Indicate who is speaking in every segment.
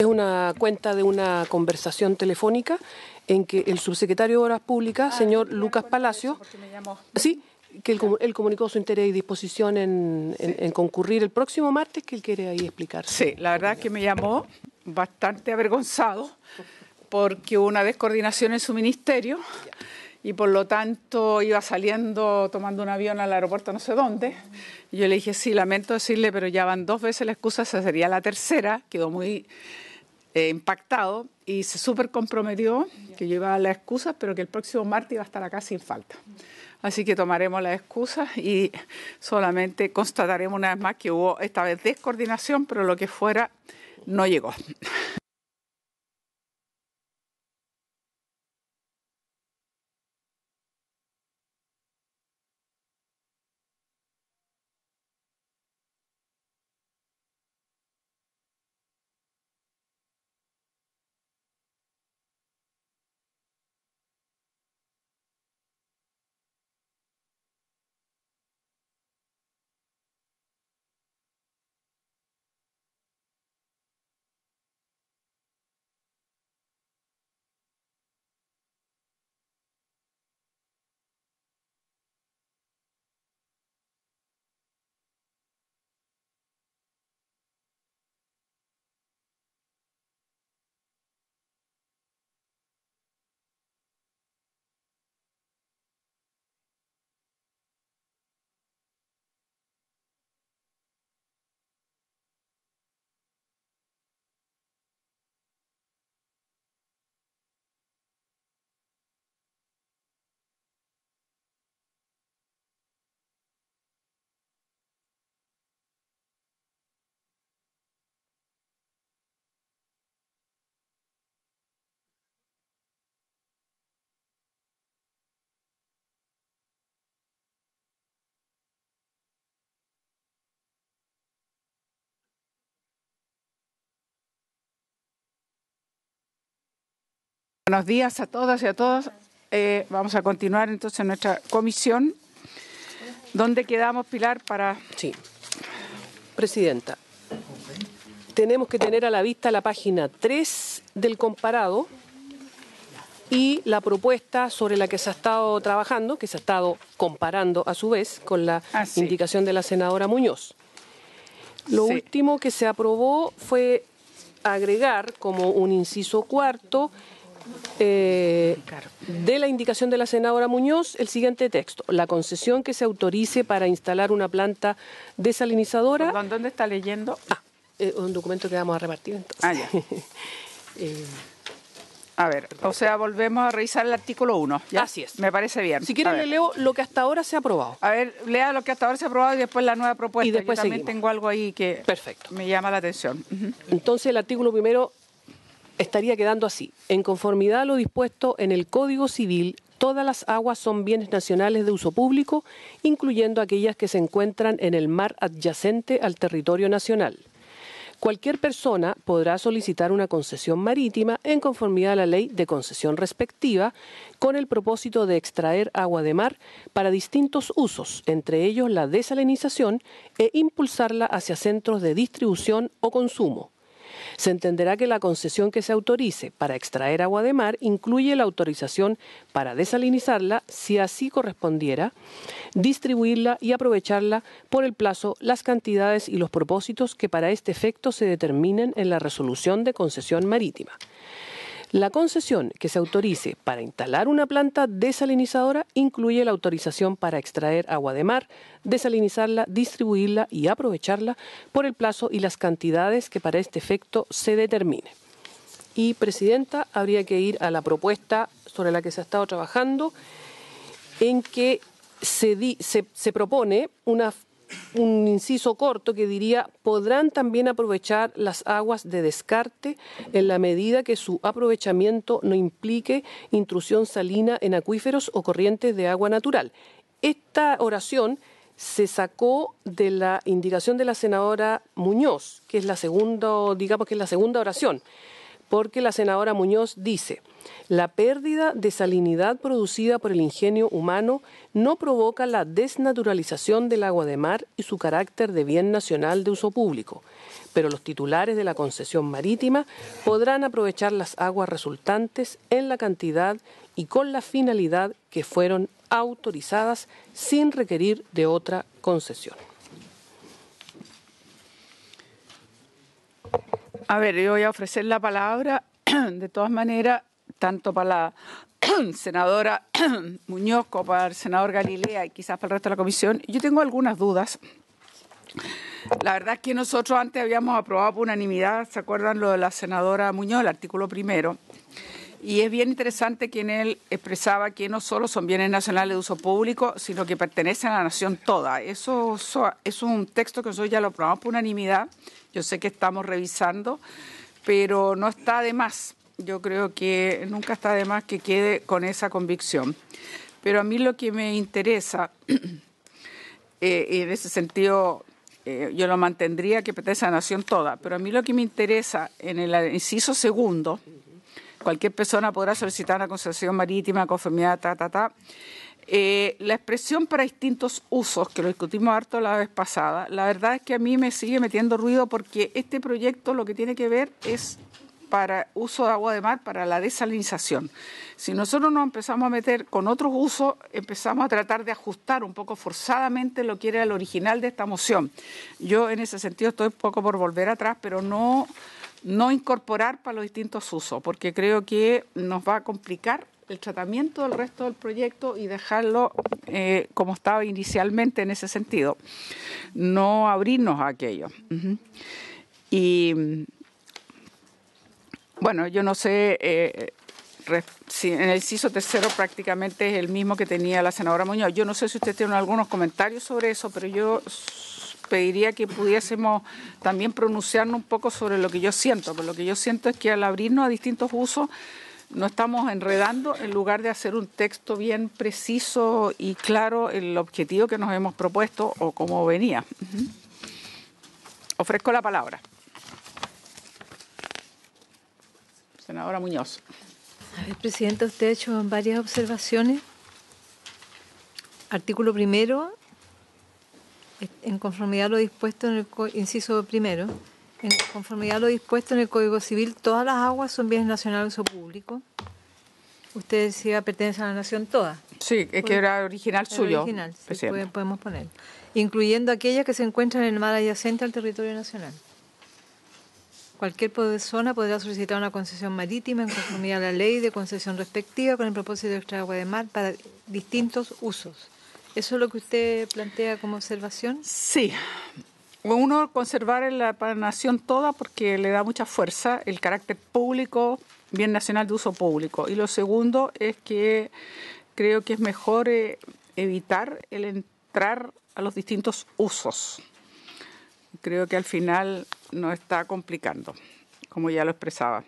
Speaker 1: Es una cuenta de una conversación telefónica en que el subsecretario de Obras Públicas, señor Lucas Palacio, sí, que él comunicó su interés y disposición en concurrir el próximo martes, que él quiere ahí explicar.
Speaker 2: Sí, la verdad es que me llamó bastante avergonzado porque hubo una descoordinación en su ministerio y por lo tanto iba saliendo tomando un avión al aeropuerto no sé dónde. Y yo le dije, sí, lamento decirle, pero ya van 2 veces la excusa, esa sería la tercera. Quedó muy impactado y se súper comprometió que yo iba a dar las excusas, pero que el próximo martes iba a estar acá sin falta. Así que tomaremos las excusas y solamente constataremos una vez más que hubo esta vez descoordinación, pero lo que fuera no llegó. Buenos días a todas y a todos. Vamos a continuar entonces nuestra comisión. ¿Dónde quedamos, Pilar, para...?
Speaker 1: Sí. Presidenta, tenemos que tener a la vista la página 3 del comparado y la propuesta sobre la que se ha estado trabajando, que se ha estado comparando a su vez con la indicación de la senadora Muñoz. Lo último que se aprobó fue agregar como un inciso cuarto de la indicación de la senadora Muñoz el siguiente texto: la concesión que se autorice para instalar una planta desalinizadora.
Speaker 2: Perdón, ¿dónde está leyendo?
Speaker 1: Un documento que vamos a repartir entonces.
Speaker 2: A ver, o sea, volvemos a revisar el artículo 1. ¿ya?
Speaker 1: Así es.
Speaker 2: Me parece bien.
Speaker 1: Si quieren le leo lo que hasta ahora se ha aprobado.
Speaker 2: A ver, lea lo que hasta ahora se ha aprobado y después la nueva propuesta.
Speaker 1: Y después
Speaker 2: yo también
Speaker 1: seguimos.
Speaker 2: tengo algo ahí que me llama la atención.
Speaker 1: Entonces el artículo primero estaría quedando así: en conformidad a lo dispuesto en el Código Civil, todas las aguas son bienes nacionales de uso público, incluyendo aquellas que se encuentran en el mar adyacente al territorio nacional. Cualquier persona podrá solicitar una concesión marítima en conformidad a la ley de concesión respectiva, con el propósito de extraer agua de mar para distintos usos, entre ellos la desalinización, e impulsarla hacia centros de distribución o consumo. Se entenderá que la concesión que se autorice para extraer agua de mar incluye la autorización para desalinizarla, si así correspondiera, distribuirla y aprovecharla por el plazo, las cantidades y los propósitos que para este efecto se determinen en la resolución de concesión marítima. La concesión que se autorice para instalar una planta desalinizadora incluye la autorización para extraer agua de mar, desalinizarla, distribuirla y aprovecharla por el plazo y las cantidades que para este efecto se determine. Y, Presidenta, habría que ir a la propuesta sobre la que se ha estado trabajando, en que se propone un inciso corto que diría: podrán también aprovechar las aguas de descarte en la medida que su aprovechamiento no implique intrusión salina en acuíferos o corrientes de agua natural. Esta oración se sacó de la indicación de la senadora Muñoz, que es la segunda, digamos que es la segunda oración, porque la senadora Muñoz dice: la pérdida de salinidad producida por el ingenio humano no provoca la desnaturalización del agua de mar y su carácter de bien nacional de uso público, pero los titulares de la concesión marítima podrán aprovechar las aguas resultantes en la cantidad y con la finalidad que fueron autorizadas sin requerir de otra concesión.
Speaker 2: A ver, yo voy a ofrecer la palabra, de todas maneras, tanto para la senadora Muñoz como para el senador Galilea y quizás para el resto de la comisión. Yo tengo algunas dudas. La verdad es que nosotros antes habíamos aprobado por unanimidad, ¿se acuerdan lo de la senadora Muñoz, el artículo 1? Y es bien interesante que en él expresaba que no solo son bienes nacionales de uso público, sino que pertenecen a la nación toda. Eso es un texto que nosotros ya lo aprobamos por unanimidad. Yo sé que estamos revisando, pero no está de más. Yo creo que nunca está de más que quede con esa convicción. Pero a mí lo que me interesa, y en ese sentido yo lo mantendría que pertenece a la nación toda, pero a mí lo que me interesa en el inciso segundo, cualquier persona podrá solicitar una concesión marítima, conformidad, la expresión para distintos usos, que lo discutimos harto la vez pasada, la verdad es que a mí me sigue metiendo ruido porque este proyecto lo que tiene que ver es para uso de agua de mar, para la desalinización. Si nosotros nos empezamos a meter con otros usos, empezamos a tratar de ajustar un poco forzadamente lo que era el original de esta moción. Yo en ese sentido estoy un poco por volver atrás, pero no incorporar para los distintos usos, porque creo que nos va a complicar el tratamiento del resto del proyecto y dejarlo como estaba inicialmente en ese sentido, no abrirnos a aquello. Y bueno, yo no sé si en el inciso tercero prácticamente es el mismo que tenía la senadora Muñoz. Yo no sé si ustedes tienen algunos comentarios sobre eso, pero yo pediría que pudiésemos también pronunciarnos un poco sobre lo que yo siento. Pero lo que yo siento es que al abrirnos a distintos usos nos estamos enredando en lugar de hacer un texto bien preciso y claro el objetivo que nos hemos propuesto o cómo venía. Ofrezco la palabra. Senadora Muñoz.
Speaker 3: A ver, Presidenta, usted ha hecho varias observaciones. Artículo 1, en conformidad a lo dispuesto en el inciso 1, en conformidad a lo dispuesto en el Código Civil, todas las aguas son bienes nacionales de uso público. Usted decía pertenece a la nación toda.
Speaker 2: Sí, es que era original suyo.
Speaker 3: Original, sí, podemos poner. Incluyendo aquellas que se encuentran en el mar adyacente al territorio nacional. Cualquier persona podrá solicitar una concesión marítima en conformidad a la ley de concesión respectiva con el propósito de extraer agua de mar para distintos usos. ¿Eso es lo que usted plantea como observación?
Speaker 2: Sí. Uno, conservar en la nación toda porque le da mucha fuerza el carácter público, bien nacional de uso público. Y lo segundo es que creo que es mejor evitar el entrar a los distintos usos. Creo que al final nos está complicando, como ya lo expresaba.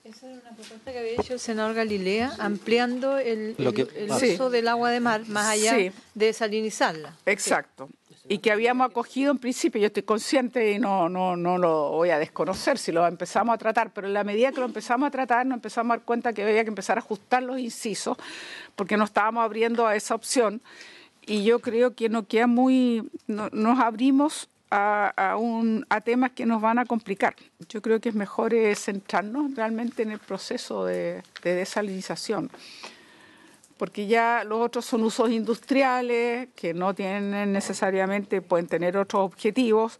Speaker 3: Esa era una propuesta que había hecho el senador Galilea, ampliando el uso del agua de mar, más allá de salinizarla.
Speaker 2: Exacto. Y que habíamos acogido en principio, yo estoy consciente y no lo voy a desconocer si lo empezamos a tratar, pero en la medida que lo empezamos a tratar nos empezamos a dar cuenta que había que empezar a ajustar los incisos porque nos estábamos abriendo a esa opción y yo creo que nos abrimos a temas que nos van a complicar. Yo creo que es mejor centrarnos realmente en el proceso de desalinización. Porque ya los otros son usos industriales que no tienen necesariamente, pueden tener otros objetivos.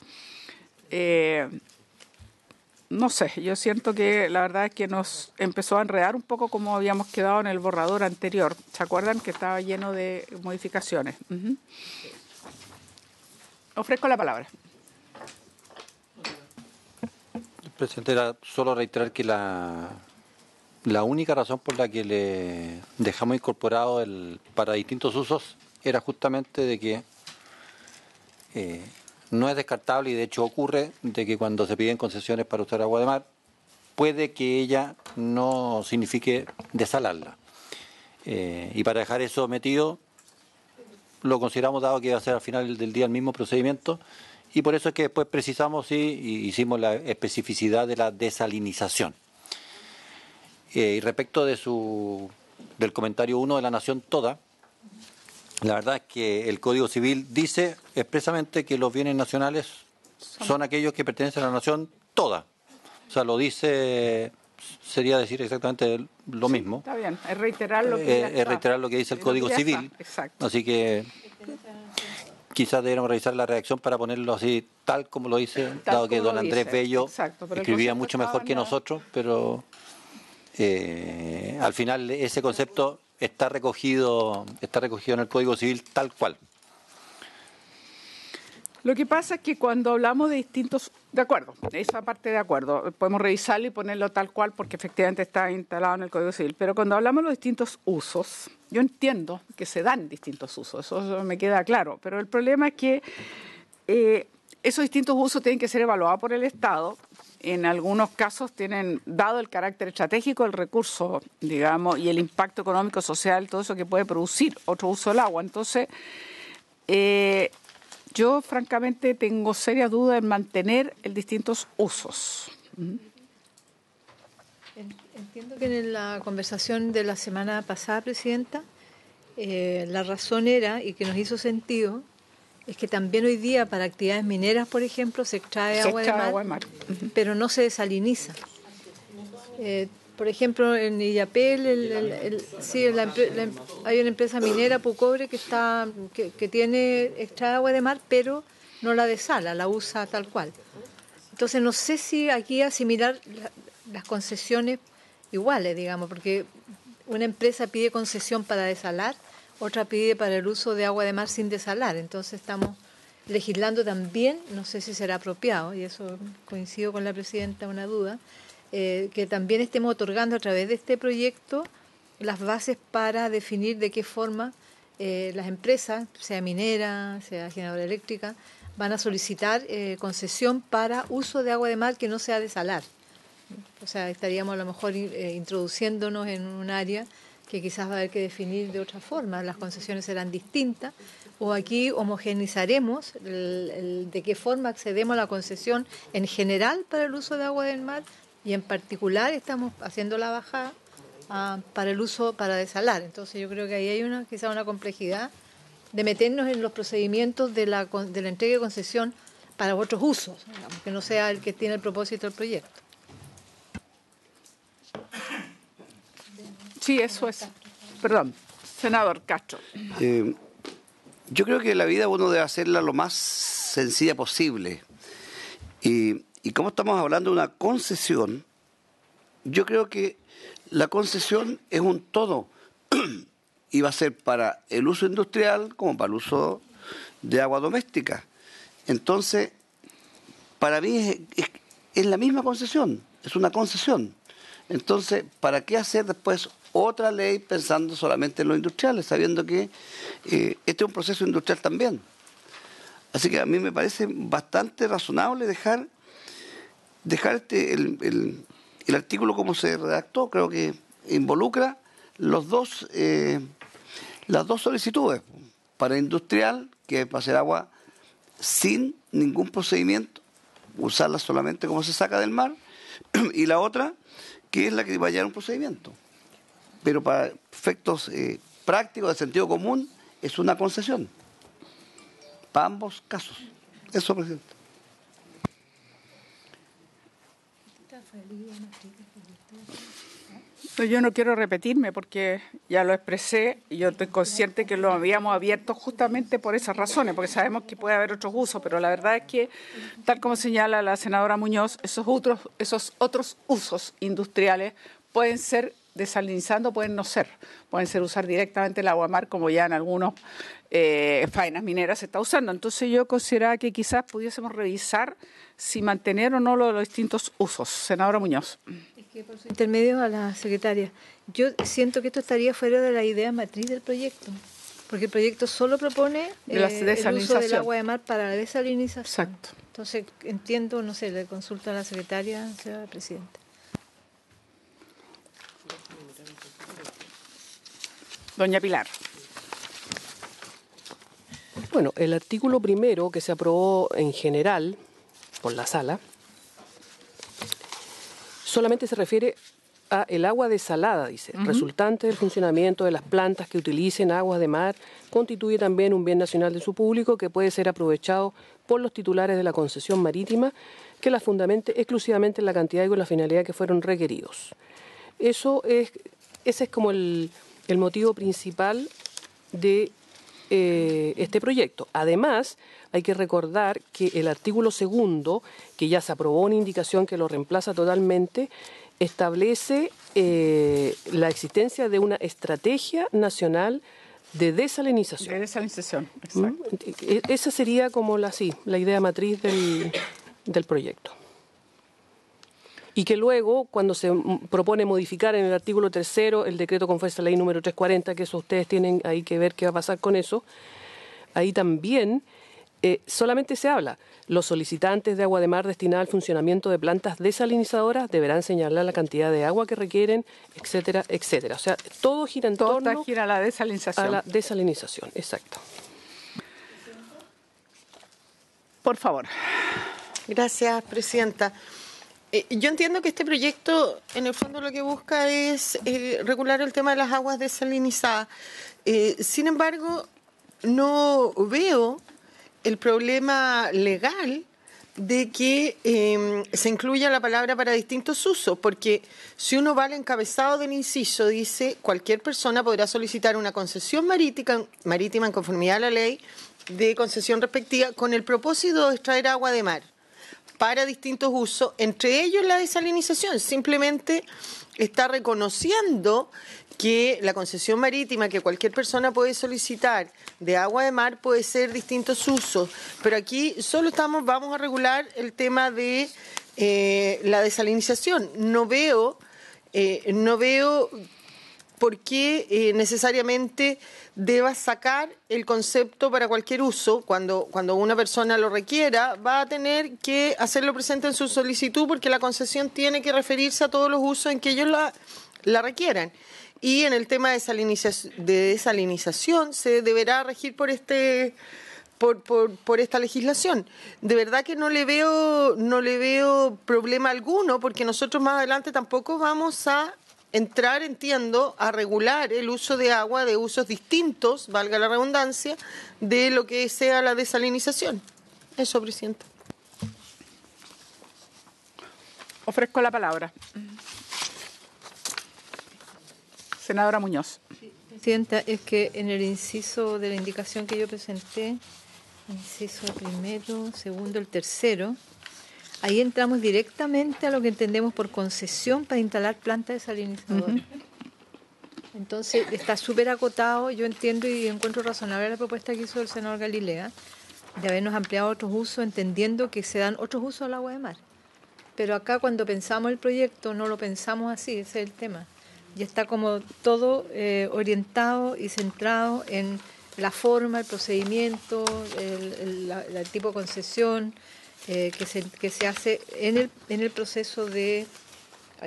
Speaker 2: No sé, yo siento que la verdad es que nos empezó a enredar un poco como habíamos quedado en el borrador anterior. ¿Se acuerdan que estaba lleno de modificaciones? Ofrezco la palabra.
Speaker 4: Presidente, era solo reiterar que la única razón por la que le dejamos incorporado para distintos usos era justamente de que no es descartable y de hecho ocurre de que cuando se piden concesiones para usar agua de mar puede que ella no signifique desalarla. Y para dejar eso metido lo consideramos dado que va a ser al final del día el mismo procedimiento Y por eso es que después precisamos y hicimos la especificidad de la desalinización. Y respecto del comentario 1 de la Nación toda, la verdad es que el Código Civil dice expresamente que los bienes nacionales son aquellos que pertenecen a la Nación toda. O sea, lo dice, sería decir exactamente lo mismo.
Speaker 2: Está bien, es reiterar lo que
Speaker 4: es reiterar lo que dice el Código Civil.
Speaker 2: Exacto.
Speaker 4: Así que quizás deberíamos revisar la redacción para ponerlo así, tal como lo dice, dado que don Andrés Bello escribía mucho mejor que nosotros, pero al final ese concepto está recogido en el Código Civil tal cual.
Speaker 2: Lo que pasa es que cuando hablamos de distintos... De acuerdo, esa parte de acuerdo. Podemos revisarlo y ponerlo tal cual porque efectivamente está instalado en el Código Civil. Pero cuando hablamos de los distintos usos, yo entiendo que se dan distintos usos, eso me queda claro. Pero el problema es que esos distintos usos tienen que ser evaluados por el Estado. En algunos casos tienen, dado el carácter estratégico del recurso, digamos, y el impacto económico, social, todo eso que puede producir otro uso del agua. Entonces... yo, francamente, tengo serias dudas en mantener el distintos usos.
Speaker 3: Entiendo que en la conversación de la semana pasada, Presidenta, la razón era, y que nos hizo sentido, es que también hoy día para actividades mineras, por ejemplo, se extrae agua de mar. Pero no se desaliniza. Por ejemplo, en Illapel hay una empresa minera, Pucobre, que tiene extrae agua de mar, pero no la desala, la usa tal cual. Entonces, no sé si aquí asimilar las concesiones iguales, digamos, porque una empresa pide concesión para desalar, otra pide para el uso de agua de mar sin desalar. Entonces, estamos legislando también, no sé si será apropiado, y eso coincido con la Presidenta, una duda, que también estemos otorgando a través de este proyecto las bases para definir de qué forma las empresas, sea minera, sea generadora eléctrica, van a solicitar concesión para uso de agua de mar que no sea desalar. O sea, estaríamos a lo mejor introduciéndonos en un área que quizás va a haber que definir de otra forma. Las concesiones serán distintas, o aquí homogeneizaremos de qué forma accedemos a la concesión en general para el uso de agua del mar, y en particular estamos haciendo la bajada para el uso para desalar. Entonces yo creo que ahí hay quizá una complejidad de meternos en los procedimientos de la entrega de concesión para otros usos, digamos, que no sea el que tiene el propósito del proyecto.
Speaker 2: Sí, eso es. Perdón, senador Castro.
Speaker 5: Yo creo que la vida uno debe hacerla lo más sencilla posible. Y como estamos hablando de una concesión, yo creo que la concesión es un todo. Y va a ser para el uso industrial como para el uso de agua doméstica. Entonces, para mí es la misma concesión, es una concesión. Entonces, ¿para qué hacer después otra ley pensando solamente en los industriales, sabiendo que este es un proceso industrial también? Así que a mí me parece bastante razonable dejar el artículo como se redactó. Creo que involucra las dos solicitudes. Para industrial, que es para hacer agua sin ningún procedimiento, usarla solamente como se saca del mar, y la otra, que es la que va a llevar un procedimiento. Pero para efectos prácticos, de sentido común, es una concesión. Para ambos casos. Eso, Presidente.
Speaker 2: Yo no quiero repetirme porque ya lo expresé y yo estoy consciente que lo habíamos abierto justamente por esas razones, porque sabemos que puede haber otros usos, pero la verdad es que, tal como señala la senadora Muñoz, esos otros usos industriales pueden ser desalinizando, pueden no ser. Pueden ser usar directamente el agua mar, como ya en algunos faenas mineras se está usando. Entonces yo consideraba que quizás pudiésemos revisar si mantener o no los distintos usos. Senadora Muñoz.
Speaker 3: Es que por su intermedio a la secretaria, yo siento que esto estaría fuera de la idea matriz del proyecto, porque el proyecto solo propone el uso del agua de mar para la desalinización.
Speaker 2: Exacto.
Speaker 3: Entonces entiendo, no sé, le consulto a la secretaria, señora Presidenta.
Speaker 2: Doña Pilar.
Speaker 1: Bueno, el artículo primero que se aprobó en general por la sala solamente se refiere a el agua desalada, dice, resultante del funcionamiento de las plantas que utilicen aguas de mar, constituye también un bien nacional de su público que puede ser aprovechado por los titulares de la concesión marítima que la fundamente exclusivamente en la cantidad y con la finalidad que fueron requeridos. Ese es como el motivo principal de este proyecto. Además, hay que recordar que el artículo segundo, que ya se aprobó una indicación que lo reemplaza totalmente, establece la existencia de una estrategia nacional de desalinización.
Speaker 2: De desalinización, exacto.
Speaker 1: Esa sería como la idea matriz del proyecto. Y que luego, cuando se propone modificar en el artículo 3º el decreto con fuerza ley número 340, que eso ustedes tienen ahí que ver qué va a pasar con eso, ahí también solamente se habla, los solicitantes de agua de mar destinada al funcionamiento de plantas desalinizadoras deberán señalar la cantidad de agua que requieren, etcétera, etcétera. O sea, todo gira en torno
Speaker 2: gira a la desalinización.
Speaker 1: A la desalinización, exacto.
Speaker 2: Por favor.
Speaker 6: Gracias, presidenta. Yo entiendo que este proyecto, en el fondo, lo que busca es regular el tema de las aguas desalinizadas. Sin embargo, no veo el problema legal de que se incluya la palabra para distintos usos, porque si uno va al encabezado del inciso, dice cualquier persona podrá solicitar una concesión marítima en conformidad a la ley de concesión respectiva con el propósito de extraer agua de mar para distintos usos, entre ellos la desalinización. Simplemente está reconociendo que la concesión marítima que cualquier persona puede solicitar de agua de mar puede ser distintos usos, pero aquí solo vamos a regular el tema de la desalinización. No veo por qué necesariamente deba sacar el concepto para cualquier uso. Cuando una persona lo requiera, va a tener que hacerlo presente en su solicitud, porque la concesión tiene que referirse a todos los usos en que ellos la requieran. Y en el tema de desalinización se deberá regir por esta legislación. De verdad que no le veo problema alguno, porque nosotros más adelante tampoco vamos a entrar, entiendo, a regular el uso de agua de usos distintos, valga la redundancia, de lo que sea la desalinización. Eso, presidenta.
Speaker 2: Ofrezco la palabra. Senadora Muñoz.
Speaker 3: Presidenta, es que en el inciso de la indicación que yo presenté, inciso primero, segundo, el tercero, ahí entramos directamente a lo que entendemos por concesión para instalar plantas desalinizadoras. Entonces está súper acotado. Yo entiendo y encuentro razonable la propuesta que hizo el senador Galilea de habernos ampliado otros usos, entendiendo que se dan otros usos al agua de mar. Pero acá, cuando pensamos el proyecto, no lo pensamos así, ese es el tema. Y está como todo orientado y centrado en la forma, el procedimiento, el tipo de concesión que se hace en el proceso de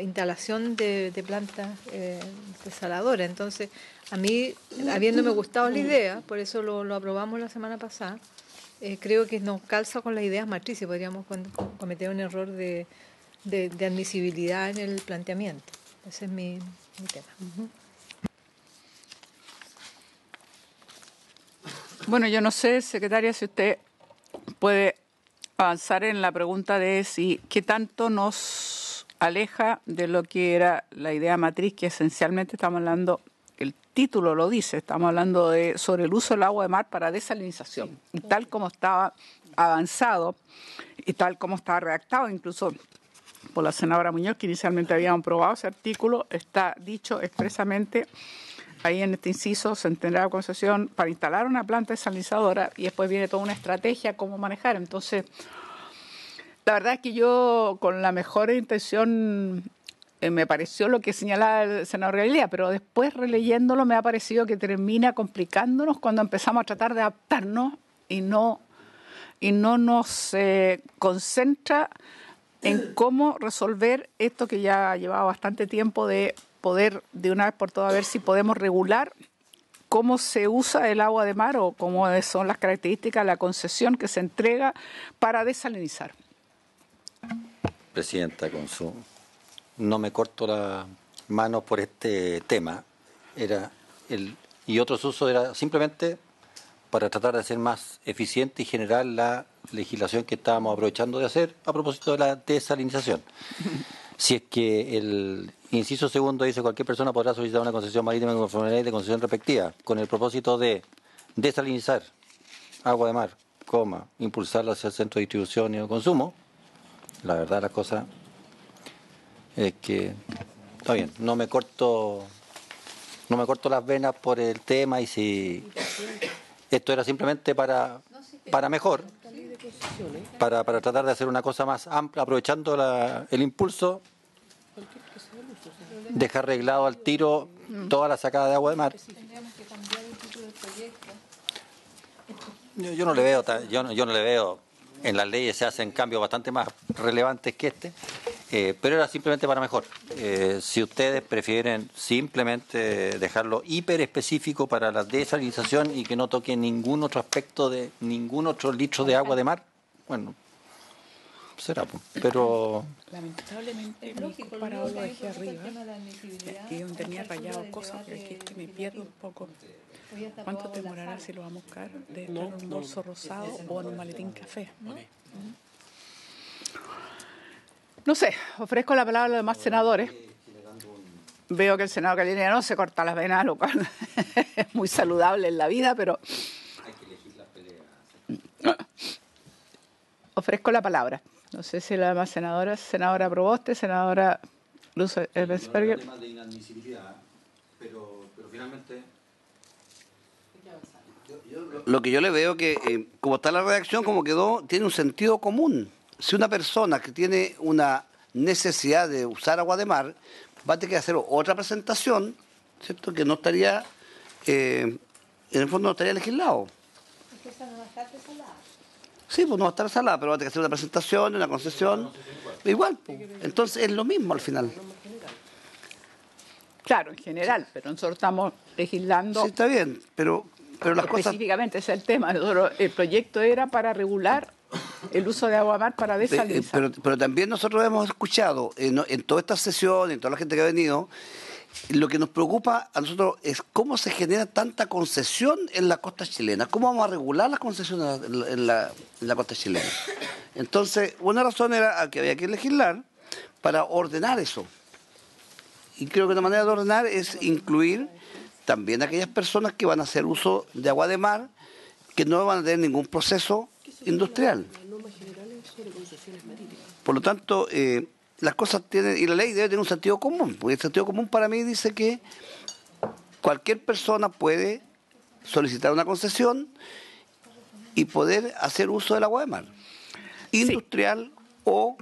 Speaker 3: instalación de plantas desaladoras. Entonces, a mí, habiéndome gustado la idea, por eso lo aprobamos la semana pasada, creo que nos calza con las ideas matrices. Podríamos cometer un error de admisibilidad en el planteamiento. Ese es mi tema.
Speaker 2: Bueno, yo no sé, secretaria, si usted puede avanzar en la pregunta de qué tanto nos aleja de lo que era la idea matriz, que esencialmente estamos hablando, el título lo dice, estamos hablando sobre el uso del agua de mar para desalinización. Y tal como estaba avanzado y tal como estaba redactado, incluso por la senadora Muñoz, que inicialmente habíamos aprobado ese artículo, está dicho expresamente ahí en este inciso: se tendrá concesión para instalar una planta desalinizadora, y después viene toda una estrategia cómo manejar. Entonces, la verdad es que yo, con la mejor intención, me pareció lo que señalaba el senador Galilea, pero después, releyéndolo, me ha parecido que termina complicándonos cuando empezamos a tratar de adaptarnos y no nos concentra en cómo resolver esto que ya ha llevado bastante tiempo, de poder de una vez por todas ver si podemos regular cómo se usa el agua de mar o cómo son las características de la concesión que se entrega para desalinizar.
Speaker 4: Presidenta, no me corto las manos por este tema. Y otros usos era simplemente para tratar de hacer más eficiente y generar la legislación que estábamos aprovechando de hacer a propósito de la desalinización. Si es que el inciso segundo dice cualquier persona podrá solicitar una concesión marítima conforme a la ley de concesión respectiva, con el propósito de desalinizar agua de mar, impulsarla hacia el centro de distribución y de consumo, la verdad las cosas es que está bien, no me corto las venas por el tema, y si esto era simplemente para mejor, para tratar de hacer una cosa más amplia, aprovechando el impulso, dejar arreglado al tiro toda la sacada de agua de mar. Yo no le veo, en las leyes se hacen cambios bastante más relevantes que pero era simplemente para mejor. Si ustedes prefieren simplemente dejarlo hiper específico para la desalinización y que no toque ningún otro aspecto de ningún otro litro de agua de mar, bueno, será, pero
Speaker 2: lamentablemente mi comparado lo dejé arriba y donde tenía rayado cosas, pero aquí es que me pierdo un poco. ¿Cuánto demorará si lo vamos a buscar? ¿De en un bolso rosado o en un maletín café? No sé, ofrezco la palabra a los demás senadores. Veo que el senador Calderón no se corta las venas, lo cual es muy saludable en la vida, pero ofrezco la palabra. No sé si las demás senadoras, senadora Proboste, senadora Luz Ebensberger.
Speaker 4: de inadmisibilidad, pero finalmente
Speaker 5: Lo que yo le veo que, como está la redacción, como quedó, tiene un sentido común. Si una persona que tiene una necesidad de usar agua de mar va a tener que hacer otra presentación, ¿cierto? Que no estaría, en el fondo no estaría legislado.
Speaker 3: ¿Es que esa no va a estar desalada?
Speaker 5: Sí, pues no va a estar salada, pero va a tener que hacer una presentación, una concesión. Igual, pues. Entonces es lo mismo al final.
Speaker 2: Claro, en general, pero nosotros estamos legislando.
Speaker 5: Sí, está bien, pero las cosas...
Speaker 2: Específicamente ese es el tema. El proyecto era para regular el uso de agua mar para desalinizar.
Speaker 5: Pero también nosotros hemos escuchado en toda esta sesión, en toda la gente que ha venido, lo que nos preocupa a nosotros es cómo se genera tanta concesión en la costa chilena. ¿Cómo vamos a regular las concesiones en la costa chilena? Entonces, una razón era que había que legislar para ordenar eso. Y creo que una manera de ordenar es incluir también a aquellas personas que van a hacer uso de agua de mar, que no van a tener ningún proceso industrial. Por lo tanto, las cosas tienen, y la ley debe tener un sentido común, porque el sentido común para mí dice que cualquier persona puede solicitar una concesión y poder hacer uso del agua de mar, industrial o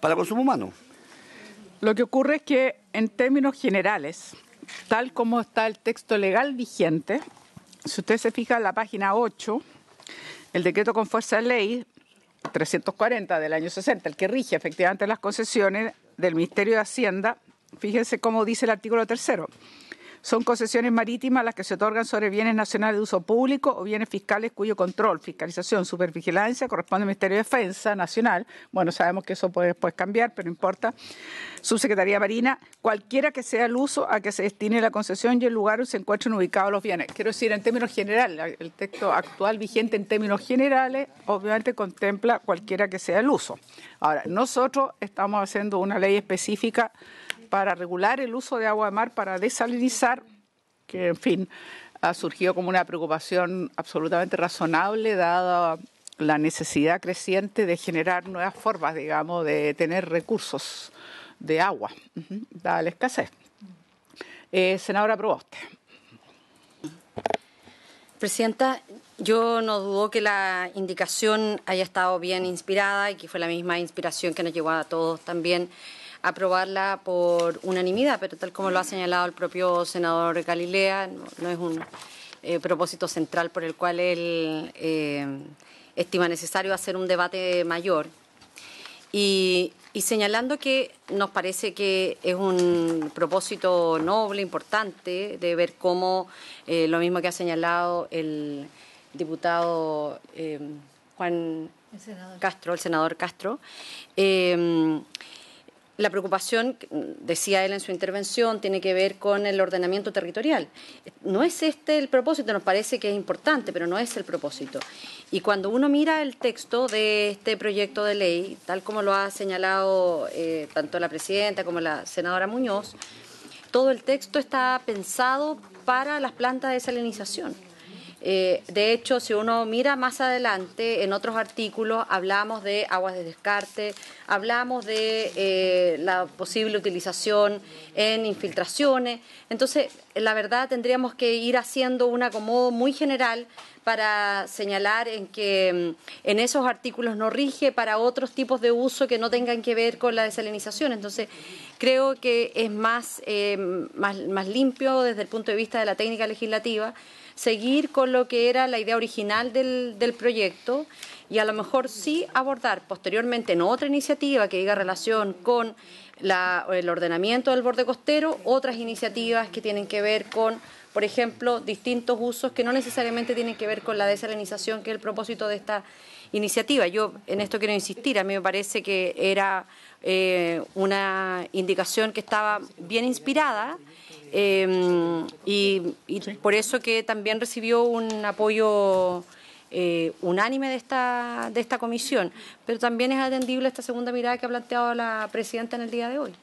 Speaker 5: para consumo humano.
Speaker 2: Lo que ocurre es que en términos generales, tal como está el texto legal vigente, si usted se fija en la página 8, el decreto con fuerza de ley 340 del año 60, el que rige efectivamente las concesiones del Ministerio de Hacienda, fíjense cómo dice el artículo 3º. Son concesiones marítimas las que se otorgan sobre bienes nacionales de uso público o bienes fiscales cuyo control, fiscalización, supervigilancia corresponde al Ministerio de Defensa Nacional. Bueno, sabemos que eso puede después cambiar, pero no importa. Subsecretaría Marina, cualquiera que sea el uso a que se destine la concesión y el lugar donde se encuentren ubicados los bienes. Quiero decir, en términos generales, el texto actual vigente en términos generales, obviamente contempla cualquiera que sea el uso. Ahora, nosotros estamos haciendo una ley específica para regular el uso de agua de mar para desalinizar, que en fin ha surgido como una preocupación absolutamente razonable dada la necesidad creciente de generar nuevas formas, digamos, de tener recursos de agua, dada la escasez. Senadora Proboste.
Speaker 7: Presidenta, yo no dudo que la indicación haya estado bien inspirada y que fue la misma inspiración que nos llevó a todos también aprobarla por unanimidad, pero tal como lo ha señalado el propio senador Galilea, no es un propósito central por el cual él estima necesario hacer un debate mayor. Y señalando que nos parece que es un propósito noble, importante, de ver cómo, lo mismo que ha señalado el diputado Juan Castro, el senador Castro, la preocupación, decía él en su intervención, tiene que ver con el ordenamiento territorial. No es este el propósito, nos parece que es importante, pero no es el propósito. Y cuando uno mira el texto de este proyecto de ley, tal como lo ha señalado tanto la presidenta como la senadora Muñoz, todo el texto está pensado para las plantas de desalinización. De hecho, si uno mira más adelante, en otros artículos hablamos de aguas de descarte, hablamos de la posible utilización en infiltraciones. Entonces, la verdad, tendríamos que ir haciendo un acomodo muy general para señalar en que en esos artículos no rige para otros tipos de uso que no tengan que ver con la desalinización. Entonces, creo que es más limpio desde el punto de vista de la técnica legislativa seguir con lo que era la idea original del proyecto y a lo mejor sí abordar posteriormente en otra iniciativa que diga relación con el ordenamiento del borde costero, otras iniciativas que tienen que ver con, por ejemplo, distintos usos que no necesariamente tienen que ver con la desalinización, que es el propósito de esta iniciativa. Yo en esto quiero insistir, a mí me parece que era una indicación que estaba bien inspirada, y por eso que también recibió un apoyo unánime de esta comisión, pero también es atendible esta segunda mirada que ha planteado la presidenta en el día de hoy.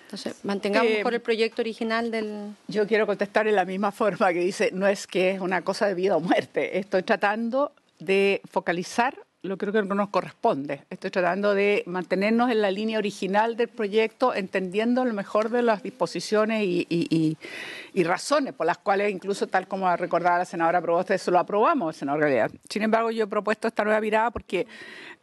Speaker 7: Entonces, mantengamos mejor el proyecto original del...
Speaker 2: Yo quiero contestar en la misma forma que dice, no es que es una cosa de vida o muerte, estoy tratando de focalizar lo que creo que no nos corresponde. Estoy tratando de mantenernos en la línea original del proyecto, entendiendo lo mejor de las disposiciones y razones por las cuales, incluso tal como recordaba la senadora Proboste, eso lo aprobamos, senador Galea. Sin embargo, yo he propuesto esta nueva mirada porque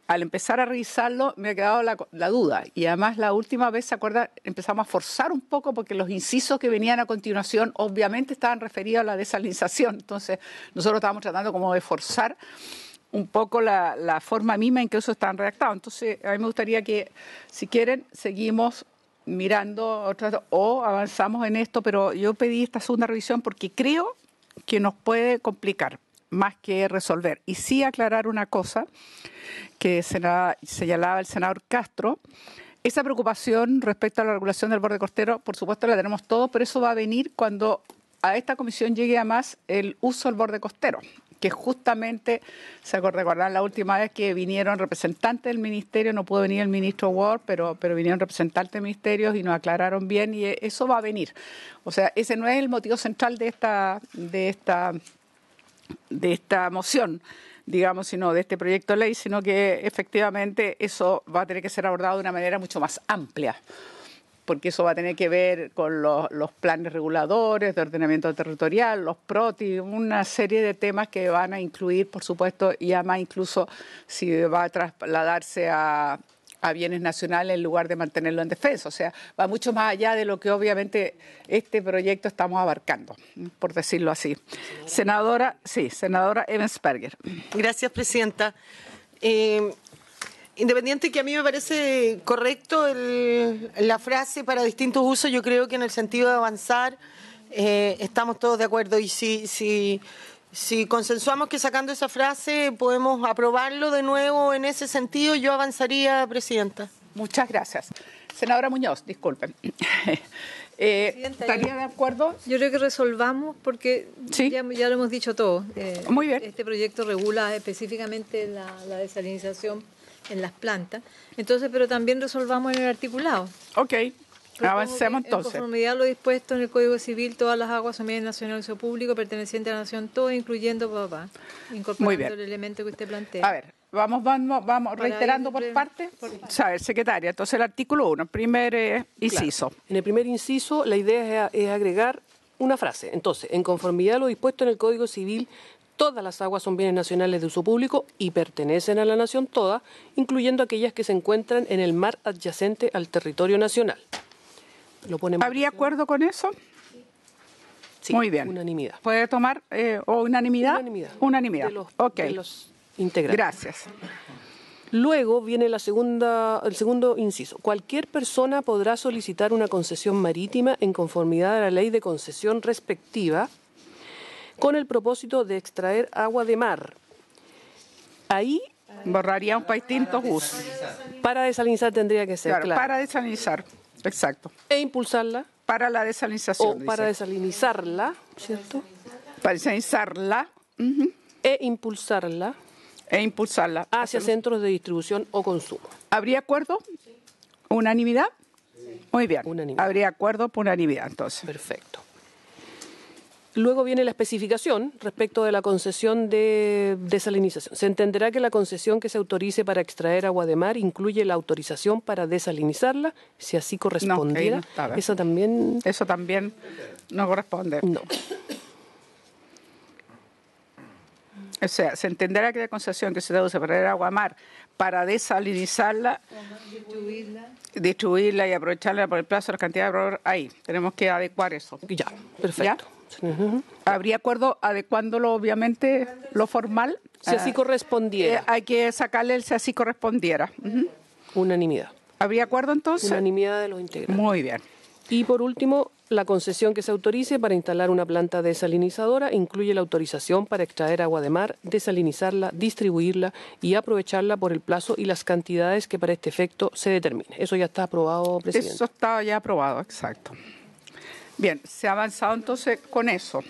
Speaker 2: al empezar a revisarlo me ha quedado la duda. Y además la última vez, ¿se acuerda? Empezamos a forzar un poco porque los incisos que venían a continuación obviamente estaban referidos a la desalinización. Entonces, nosotros estábamos tratando como de forzar un poco la forma misma en que eso están redactados. Entonces, a mí me gustaría que, si quieren, seguimos mirando o avanzamos en esto, pero yo pedí esta segunda revisión porque creo que nos puede complicar más que resolver. Y sí aclarar una cosa que señalaba el senador Castro. Esa preocupación respecto a la regulación del borde costero, por supuesto la tenemos todos, pero eso va a venir cuando a esta comisión llegue a más el uso del borde costero, que justamente, se recordarán la última vez que vinieron representantes del ministerio, no pudo venir el ministro Ward, pero vinieron representantes del ministerio y nos aclararon bien, y eso va a venir. O sea, ese no es el motivo central de esta moción, digamos, sino de este proyecto de ley, sino que efectivamente eso va a tener que ser abordado de una manera mucho más amplia, porque eso va a tener que ver con los planes reguladores de ordenamiento territorial, los PROTI, una serie de temas que van a incluir, por supuesto, y además incluso si va a trasladarse a bienes nacionales en lugar de mantenerlo en defensa. O sea, va mucho más allá de lo que obviamente este proyecto estamos abarcando, por decirlo así. Senadora Ebensperger.
Speaker 6: Gracias, presidenta. Independiente que a mí me parece correcto la frase para distintos usos, yo creo que en el sentido de avanzar estamos todos de acuerdo, y si consensuamos que sacando esa frase podemos aprobarlo de nuevo en ese sentido, yo avanzaría, presidenta.
Speaker 2: Muchas gracias. Senadora Muñoz, disculpen. ¿Estaría de acuerdo?
Speaker 3: Yo creo que resolvamos porque
Speaker 2: ¿sí?
Speaker 3: ya lo hemos dicho todo.
Speaker 2: Muy bien.
Speaker 3: Este proyecto regula específicamente la desalinización en las plantas. Entonces, pero también resolvamos en el articulado.
Speaker 2: Ok, avancemos entonces.
Speaker 3: En conformidad a lo dispuesto en el Código Civil, todas las aguas son bienes nacionales de uso público pertenecientes a la nación, todo incluyendo papá, incorporando el elemento que usted plantea.
Speaker 2: A ver, vamos reiterando por parte. A ver, secretaria, entonces el artículo 1, primer inciso.
Speaker 1: Claro. En el primer inciso, la idea es agregar una frase. Entonces, en conformidad a lo dispuesto en el Código Civil, todas las aguas son bienes nacionales de uso público y pertenecen a la nación toda, incluyendo aquellas que se encuentran en el mar adyacente al territorio nacional.
Speaker 2: ¿Habría acuerdo con eso?
Speaker 1: Sí,
Speaker 2: muy bien.
Speaker 1: Unanimidad.
Speaker 2: ¿Puede tomar unanimidad?
Speaker 1: Unanimidad.
Speaker 2: De los integrantes.
Speaker 5: Gracias.
Speaker 1: Luego viene el segundo inciso. Cualquier persona podrá solicitar una concesión marítima en conformidad a la ley de concesión respectiva con el propósito de extraer agua de mar. Ahí,
Speaker 2: Borraría un distintos usos.
Speaker 1: para desalinizar tendría que ser, claro.
Speaker 2: Para desalinizar, exacto.
Speaker 1: E impulsarla,
Speaker 2: Para la desalinización.
Speaker 1: o para
Speaker 2: dice.
Speaker 1: desalinizarla, ¿cierto?
Speaker 2: Para desalinizarla
Speaker 1: E impulsarla
Speaker 2: e impulsarla.
Speaker 1: hacia centros de distribución o consumo.
Speaker 2: ¿Habría acuerdo? ¿Unanimidad? Muy bien.
Speaker 1: Unanimidad.
Speaker 2: Habría acuerdo por unanimidad, entonces.
Speaker 1: Perfecto. Luego viene la especificación respecto de la concesión de desalinización. Se entenderá que la concesión que se autorice para extraer agua de mar incluye la autorización para desalinizarla, si así correspondiera.
Speaker 2: No estaba.
Speaker 1: Eso también
Speaker 2: Eso también no corresponde.
Speaker 1: no.
Speaker 2: O sea, se entenderá que la concesión que se deduce para el agua a mar para desalinizarla, distribuirla y aprovecharla por el plazo, la cantidad de... Ahí, tenemos que adecuar eso.
Speaker 1: Ya, perfecto. Ujú.
Speaker 2: ¿Habría acuerdo adecuándolo, obviamente, lo formal?
Speaker 1: Si así correspondiera.
Speaker 2: Hay que sacarle el si así correspondiera. Ujú.
Speaker 1: Unanimidad.
Speaker 2: ¿Habría acuerdo entonces?
Speaker 1: Unanimidad de los integrantes.
Speaker 2: Muy bien.
Speaker 1: Y por último, la concesión que se autorice para instalar una planta desalinizadora incluye la autorización para extraer agua de mar, desalinizarla, distribuirla y aprovecharla por el plazo y las cantidades que para este efecto se determine. Eso ya está aprobado, presidente.
Speaker 2: Eso está ya aprobado, exacto. Bien, se ha avanzado entonces con eso.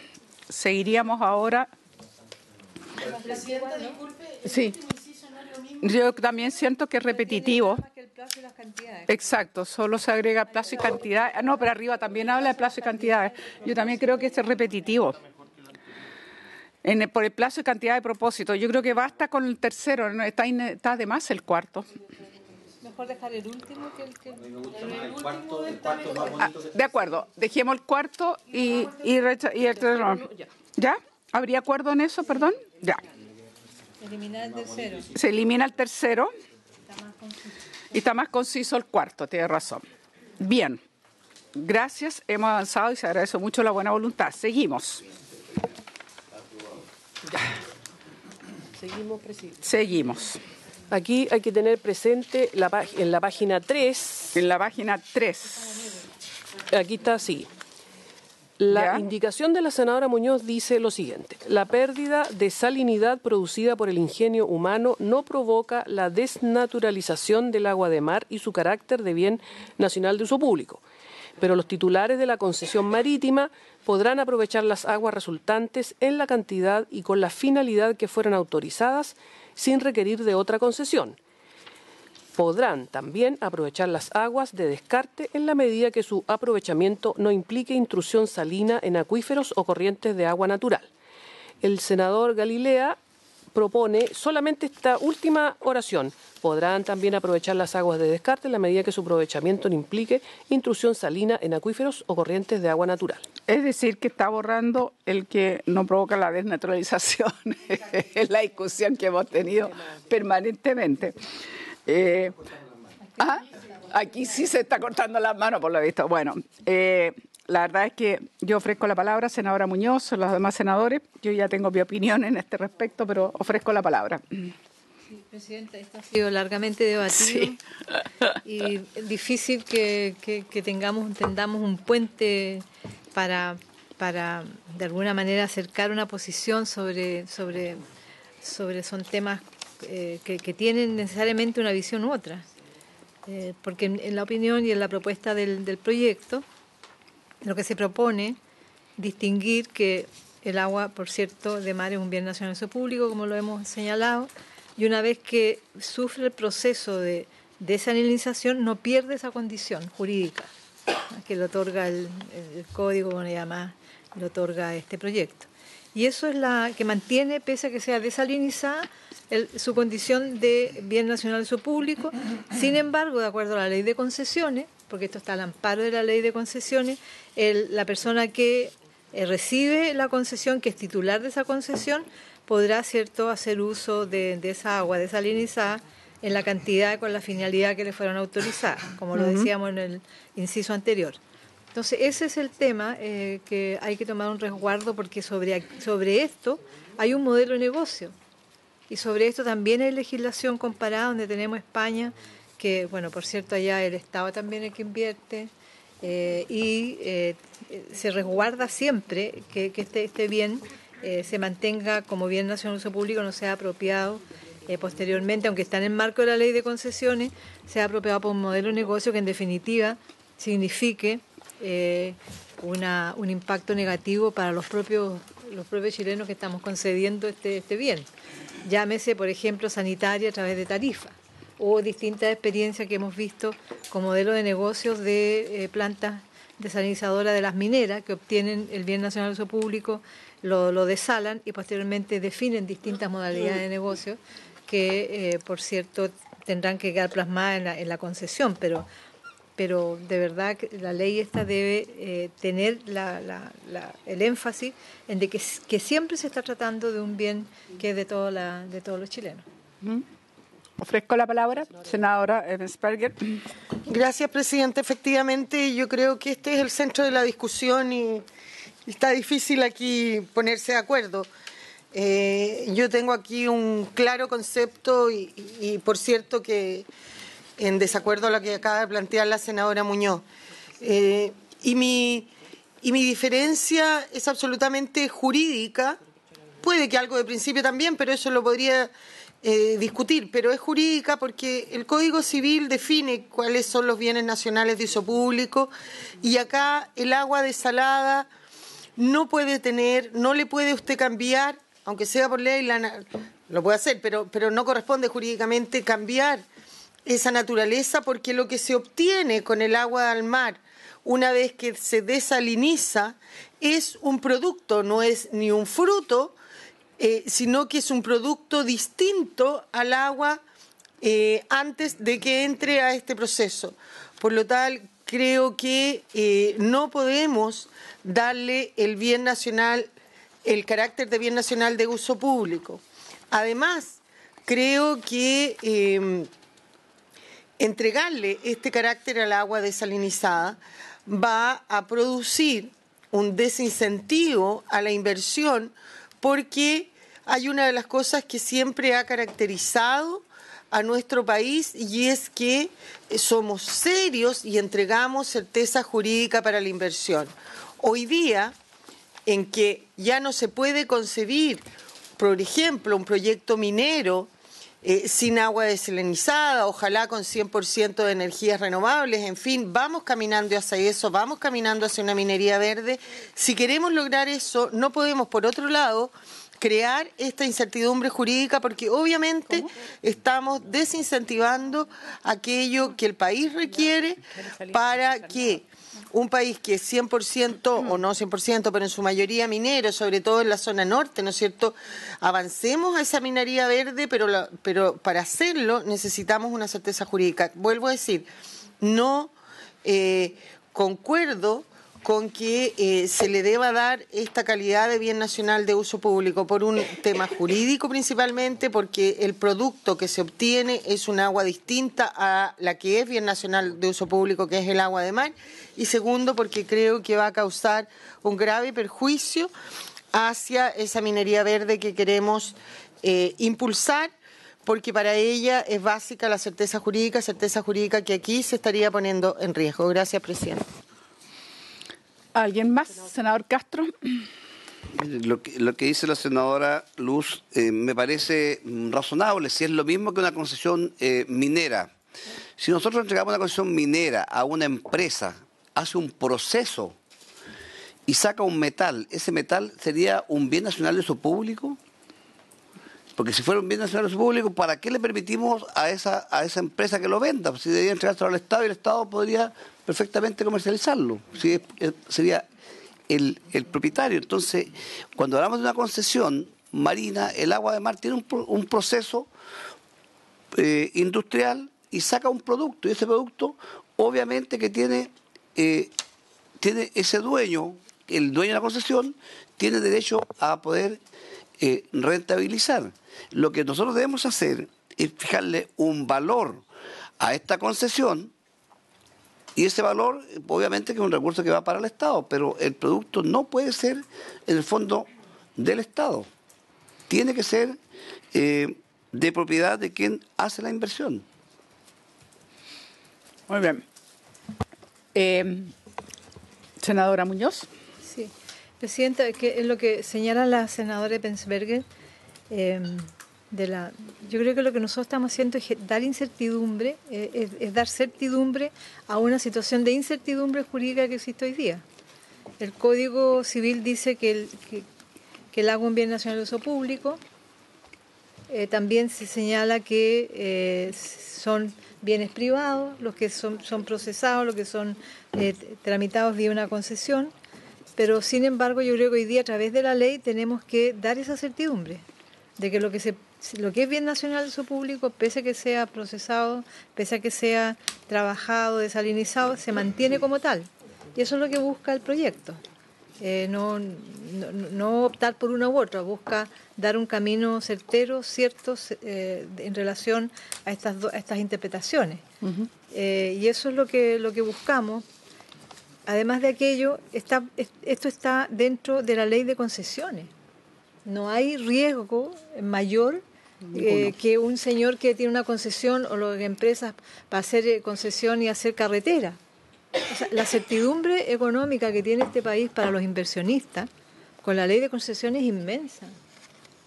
Speaker 2: Seguiríamos ahora.
Speaker 6: Presidenta, disculpe.
Speaker 2: Sí. Yo también siento que es repetitivo. Exacto, solo se agrega plazo y cantidad. No, pero arriba también habla de plazo y cantidades. Yo también creo que es repetitivo. Por el plazo y cantidad de propósito. Yo creo que basta con el tercero, ¿no? Está de más el cuarto.
Speaker 3: Mejor dejar el último que el
Speaker 2: De acuerdo, dejemos el cuarto y el tercero. ¿Ya? ¿Habría acuerdo en eso, perdón? Ya.
Speaker 3: eliminar el tercero.
Speaker 2: Se elimina el tercero y está más conciso el cuarto, tiene razón. Bien, gracias, hemos avanzado y se agradece mucho la buena voluntad. Seguimos.
Speaker 1: Seguimos, presidente.
Speaker 2: Seguimos.
Speaker 1: Aquí hay que tener presente en la página 3.
Speaker 2: En la página 3.
Speaker 1: Aquí está así. La
Speaker 2: ¿Ya?
Speaker 1: indicación de la senadora Muñoz dice lo siguiente: la pérdida de salinidad producida por el ingenio humano no provoca la desnaturalización del agua de mar y su carácter de bien nacional de uso público, pero los titulares de la concesión marítima podrán aprovechar las aguas resultantes en la cantidad y con la finalidad que fueran autorizadas sin requerir de otra concesión. Podrán también aprovechar las aguas de descarte en la medida que su aprovechamiento no implique intrusión salina en acuíferos o corrientes de agua natural. El senador Galilea propone solamente esta última oración. Podrán también aprovechar las aguas de descarte en la medida que su aprovechamiento no implique intrusión salina en acuíferos o corrientes de agua natural.
Speaker 2: Es decir, que está borrando el que no provoca la desnaturalización. Es la discusión que hemos tenido permanentemente. Aquí sí se está cortando las manos, por lo visto. Bueno, la verdad es que yo ofrezco la palabra, senadora Muñoz, los demás senadores. Yo ya tengo mi opinión en este respecto, pero ofrezco la palabra.
Speaker 3: Sí, Presidenta, esto ha sido largamente debatido
Speaker 2: Sí.
Speaker 3: y es difícil que tendamos un puente para de alguna manera acercar una posición sobre son temas que tienen necesariamente una visión u otra. Porque en la opinión y en la propuesta del proyecto, lo que se propone distinguir que el agua, por cierto, de mar es un bien nacional de uso público, como lo hemos señalado, y una vez que sufre el proceso de desalinización, no pierde esa condición jurídica que le otorga el código, bueno, y además le otorga este proyecto. Y eso es la que mantiene, pese a que sea desalinizada, su condición de bien nacional de uso público. Sin embargo, de acuerdo a la ley de concesiones, porque esto está al amparo de la ley de concesiones, la persona que recibe la concesión, que es titular de esa concesión, podrá, cierto, hacer uso de esa agua desalinizada en la cantidad y con la finalidad que le fueron autorizadas, como lo decíamos en el inciso anterior. Entonces, ese es el tema que hay que tomar un resguardo, porque sobre esto hay un modelo de negocio. Y sobre esto también hay legislación comparada, donde tenemos España, que, bueno, por cierto, allá el Estado también es el que invierte, se resguarda siempre que este bien se mantenga como bien nacional de uso público, no sea apropiado posteriormente, aunque está en el marco de la ley de concesiones, sea apropiado por un modelo de negocio que en definitiva signifique un impacto negativo para los propios chilenos que estamos concediendo este bien. Llámese, por ejemplo, sanitaria a través de tarifas, o distintas experiencias que hemos visto con modelos de negocios de plantas desalinizadoras de las mineras que obtienen el bien nacional de uso público, lo desalan y posteriormente definen distintas modalidades de negocio que, por cierto, tendrán que quedar plasmadas en la concesión, pero de verdad que la ley esta debe tener el énfasis en de que siempre se está tratando de un bien que es de todos los chilenos.
Speaker 2: Ofrezco la palabra, senadora Ebensperger.
Speaker 6: Gracias, presidente. Efectivamente, yo creo que este es el centro de la discusión y está difícil aquí ponerse de acuerdo. Yo tengo aquí un claro concepto y por cierto que en desacuerdo a lo que acaba de plantear la senadora Muñoz. Y mi diferencia es absolutamente jurídica, puede que algo de principio también, pero eso lo podría discutir, pero es jurídica porque el Código Civil define cuáles son los bienes nacionales de uso público y acá el agua desalada no le puede usted cambiar, aunque sea por ley, lo puede hacer, pero no corresponde jurídicamente cambiar esa naturaleza, porque lo que se obtiene con el agua del mar una vez que se desaliniza es un producto, no es ni un fruto, sino que es un producto distinto al agua antes de que entre a este proceso. Por lo tal, creo que no podemos darle el bien nacional, el carácter de bien nacional de uso público. Además, creo que entregarle este carácter al agua desalinizada va a producir un desincentivo a la inversión, porque hay una de las cosas que siempre ha caracterizado a nuestro país y es que somos serios y entregamos certeza jurídica para la inversión. Hoy día, en que ya no se puede concebir, por ejemplo, un proyecto minero sin agua desalinizada, ojalá con 100% de energías renovables, en fin, vamos caminando hacia eso, vamos caminando hacia una minería verde. Si queremos lograr eso, no podemos, por otro lado, crear esta incertidumbre jurídica, porque obviamente estamos desincentivando aquello que el país requiere para que un país que es 100% o no 100%, pero en su mayoría minero, sobre todo en la zona norte, ¿no es cierto?, avancemos a esa minería verde, pero para hacerlo necesitamos una certeza jurídica. Vuelvo a decir, no concuerdo con que se le deba dar esta calidad de bien nacional de uso público por un tema jurídico principalmente, porque el producto que se obtiene es un agua distinta a la que es bien nacional de uso público, que es el agua de mar, y segundo, porque creo que va a causar un grave perjuicio hacia esa minería verde que queremos impulsar, porque para ella es básica la certeza jurídica que aquí se estaría poniendo en riesgo. Gracias, presidente.
Speaker 2: ¿Alguien más? Senador Castro.
Speaker 5: Lo que dice la senadora Luz me parece razonable, si es lo mismo que una concesión minera. Si nosotros entregamos una concesión minera a una empresa, hace un proceso y saca un metal, ¿ese metal sería un bien nacional de uso público? Porque si fuera un bien nacional de uso público, ¿para qué le permitimos a esa empresa que lo venda? Si debería entregárselo al Estado y el Estado podría perfectamente comercializarlo. Si sería el propietario. Entonces, cuando hablamos de una concesión marina, el agua de mar tiene un proceso industrial y saca un producto. Y ese producto, obviamente que tiene ese dueño, el dueño de la concesión, tiene derecho a poder rentabilizar. Lo que nosotros debemos hacer es fijarle un valor a esta concesión, y ese valor, obviamente, que es un recurso que va para el Estado, pero el producto no puede ser, en el fondo, del Estado. Tiene que ser de propiedad de quien hace la inversión.
Speaker 2: Muy bien. Senadora Muñoz.
Speaker 3: Sí, Presidenta, que es lo que señala la senadora Penzberger, yo creo que lo que nosotros estamos haciendo es dar incertidumbre, es dar certidumbre a una situación de incertidumbre jurídica que existe hoy día. El Código Civil dice que el agua es un bien nacional de uso público. También se señala que son bienes privados los que son procesados, los que son tramitados vía una concesión, pero sin embargo yo creo que hoy día a través de la ley tenemos que dar esa certidumbre de que lo que es bien nacional de uso público, pese a que sea procesado, pese a que sea trabajado, desalinizado, se mantiene como tal. Y eso es lo que busca el proyecto. No optar por una u otra, busca dar un camino certero, cierto, en relación a estas interpretaciones. Uh-huh. Y eso es lo que buscamos. Además de aquello, esto está dentro de la ley de concesiones. No hay riesgo mayor que un señor que tiene una concesión o las empresas para hacer concesión y hacer carretera. O sea, la certidumbre económica que tiene este país para los inversionistas con la ley de concesiones es inmensa.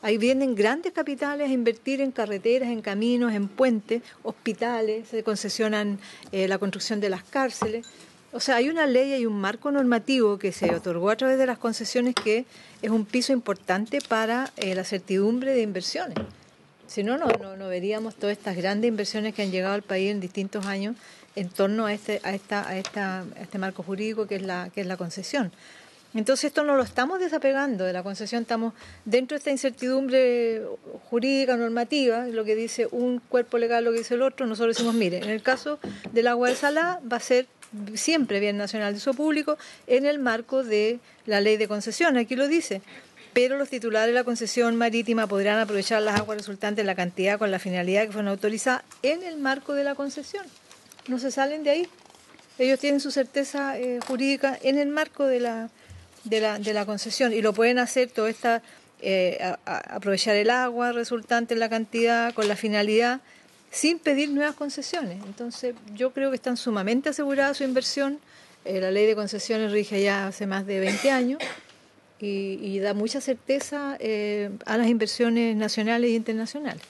Speaker 3: Ahí vienen grandes capitales a invertir en carreteras, en caminos, en puentes, hospitales, se concesionan la construcción de las cárceles. O sea, hay una ley, hay un marco normativo que se otorgó a través de las concesiones que es un piso importante para la certidumbre de inversiones. Si no veríamos todas estas grandes inversiones que han llegado al país en distintos años en torno a este marco jurídico que es la concesión. Entonces esto no lo estamos desapegando de la concesión, estamos dentro de esta incertidumbre jurídica, normativa, lo que dice un cuerpo legal, lo que dice el otro. Nosotros decimos, mire, en el caso del agua de Salá va a ser siempre bien nacional de uso público en el marco de la ley de concesión, aquí lo dice, pero los titulares de la concesión marítima podrán aprovechar las aguas resultantes en la cantidad con la finalidad que fueron autorizadas en el marco de la concesión. No se salen de ahí. Ellos tienen su certeza jurídica en el marco de la concesión y lo pueden hacer todo aprovechar el agua resultante en la cantidad con la finalidad sin pedir nuevas concesiones. Entonces yo creo que están sumamente asegurada su inversión. La ley de concesiones rige ya hace más de 20 años y da mucha certeza a las inversiones nacionales e internacionales.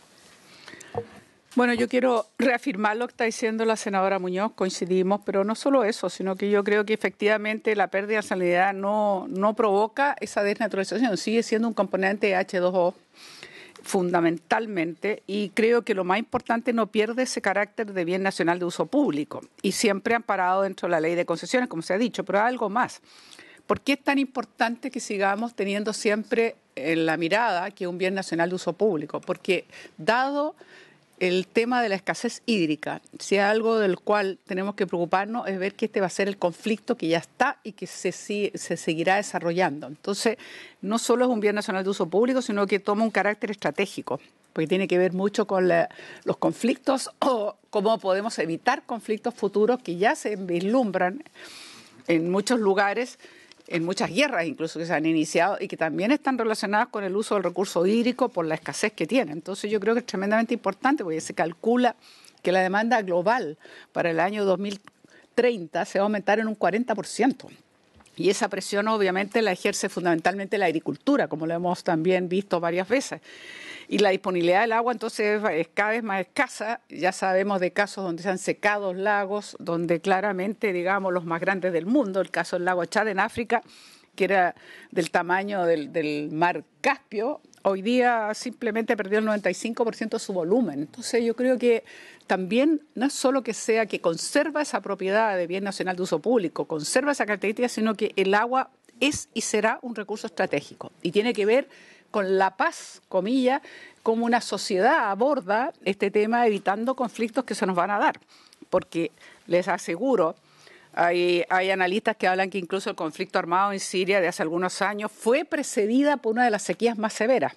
Speaker 2: Bueno, yo quiero reafirmar lo que está diciendo la senadora Muñoz, coincidimos, pero no solo eso, sino que yo creo que efectivamente la pérdida de salinidad no provoca esa desnaturalización, sigue siendo un componente de H2O fundamentalmente, y creo que lo más importante, no pierde ese carácter de bien nacional de uso público y siempre amparado dentro de la ley de concesiones, como se ha dicho, pero hay algo más. ¿Por qué es tan importante que sigamos teniendo siempre en la mirada que es un bien nacional de uso público? Porque dado el tema de la escasez hídrica, si hay algo del cual tenemos que preocuparnos es ver que este va a ser el conflicto que ya está y que se seguirá desarrollando. Entonces, no solo es un bien nacional de uso público, sino que toma un carácter estratégico, porque tiene que ver mucho con los conflictos o cómo podemos evitar conflictos futuros que ya se vislumbran en muchos lugares, en muchas guerras incluso que se han iniciado y que también están relacionadas con el uso del recurso hídrico por la escasez que tiene. Entonces yo creo que es tremendamente importante porque se calcula que la demanda global para el año 2030 se va a aumentar en un 40%. Y esa presión obviamente la ejerce fundamentalmente la agricultura, como lo hemos también visto varias veces. Y la disponibilidad del agua entonces es cada vez más escasa. Ya sabemos de casos donde se han secado lagos, donde claramente, digamos, los más grandes del mundo, el caso del lago Chad en África, que era del tamaño del mar Caspio, hoy día simplemente perdió el 95% de su volumen. Entonces yo creo que también no es solo que sea que conserva esa propiedad de bien nacional de uso público, conserva esa característica, sino que el agua es y será un recurso estratégico. Y tiene que ver con la paz, comillas, como una sociedad aborda este tema evitando conflictos que se nos van a dar. Porque les aseguro, hay analistas que hablan que incluso el conflicto armado en Siria de hace algunos años fue precedida por una de las sequías más severas.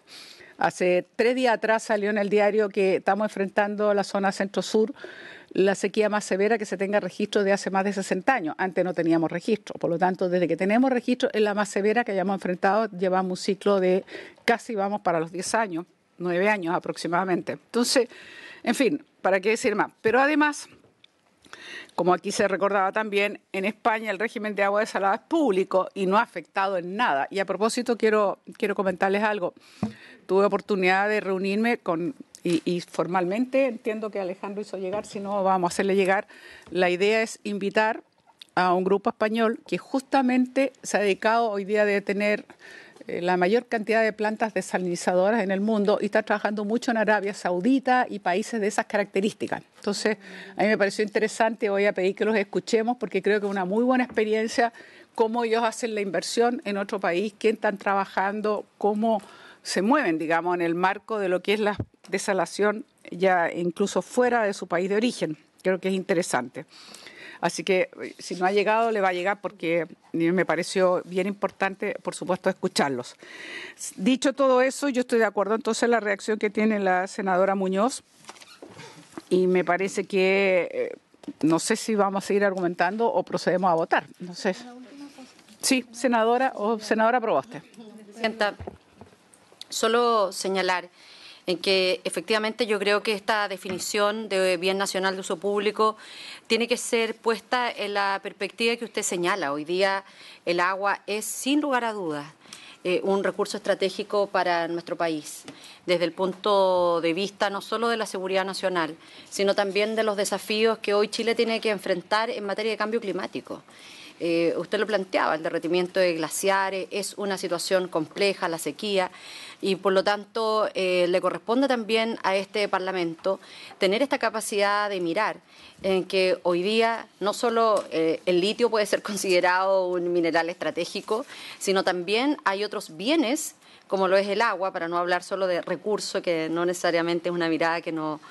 Speaker 2: Hace 3 días atrás salió en el diario que estamos enfrentando la zona centro-sur, la sequía más severa que se tenga registro de hace más de 60 años. Antes no teníamos registro, por lo tanto, desde que tenemos registro es la más severa que hayamos enfrentado. Llevamos un ciclo de casi vamos para los 10 años. 9 años aproximadamente. Entonces, en fin, ¿para qué decir más? Pero además, como aquí se recordaba también, en España el régimen de agua desalada es público y no ha afectado en nada. Y a propósito quiero comentarles algo. Tuve oportunidad de reunirme y formalmente entiendo que Alejandro hizo llegar, si no vamos a hacerle llegar. La idea es invitar a un grupo español que justamente se ha dedicado hoy día de tener la mayor cantidad de plantas desalinizadoras en el mundo y está trabajando mucho en Arabia Saudita y países de esas características. Entonces, a mí me pareció interesante, voy a pedir que los escuchemos porque creo que es una muy buena experiencia cómo ellos hacen la inversión en otro país, quién están trabajando, cómo se mueven, digamos, en el marco de lo que es la desalación ya incluso fuera de su país de origen. Creo que es interesante. Así que si no ha llegado, le va a llegar porque me pareció bien importante, por supuesto, escucharlos. Dicho todo eso, yo estoy de acuerdo entonces en la reacción que tiene la senadora Muñoz y me parece que no sé si vamos a seguir argumentando o procedemos a votar. No sé. Sí, senadora Proboste.
Speaker 7: Presidenta, solo señalar en que efectivamente yo creo que esta definición de bien nacional de uso público tiene que ser puesta en la perspectiva que usted señala. Hoy día el agua es, sin lugar a dudas, un recurso estratégico para nuestro país, desde el punto de vista no solo de la seguridad nacional, sino también de los desafíos que hoy Chile tiene que enfrentar en materia de cambio climático. Usted lo planteaba, el derretimiento de glaciares es una situación compleja, la sequía, y por lo tanto le corresponde también a este Parlamento tener esta capacidad de mirar en que hoy día no solo el litio puede ser considerado un mineral estratégico, sino también hay otros bienes como lo es el agua, para no hablar solo de recurso, que no necesariamente es una mirada que nos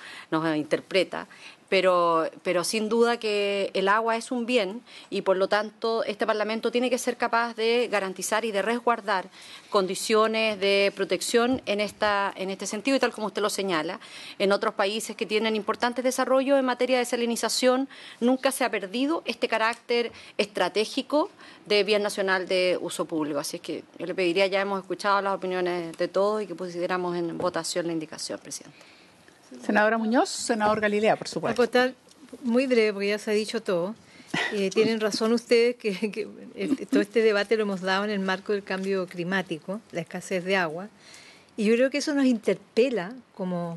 Speaker 7: interpreta, pero sin duda que el agua es un bien y por lo tanto este Parlamento tiene que ser capaz de garantizar y de resguardar condiciones de protección en este sentido y tal como usted lo señala. En otros países que tienen importantes desarrollos en materia de desalinización nunca se ha perdido este carácter estratégico de bien nacional de uso público. Así es que yo le pediría, ya hemos escuchado las opiniones de todos y que pusiéramos en votación la indicación, presidente.
Speaker 2: Senadora Muñoz, senador Galilea, por supuesto.
Speaker 3: A votar muy breve, porque ya se ha dicho todo. Tienen razón ustedes que todo este debate lo hemos dado en el marco del cambio climático, la escasez de agua. Y yo creo que eso nos interpela como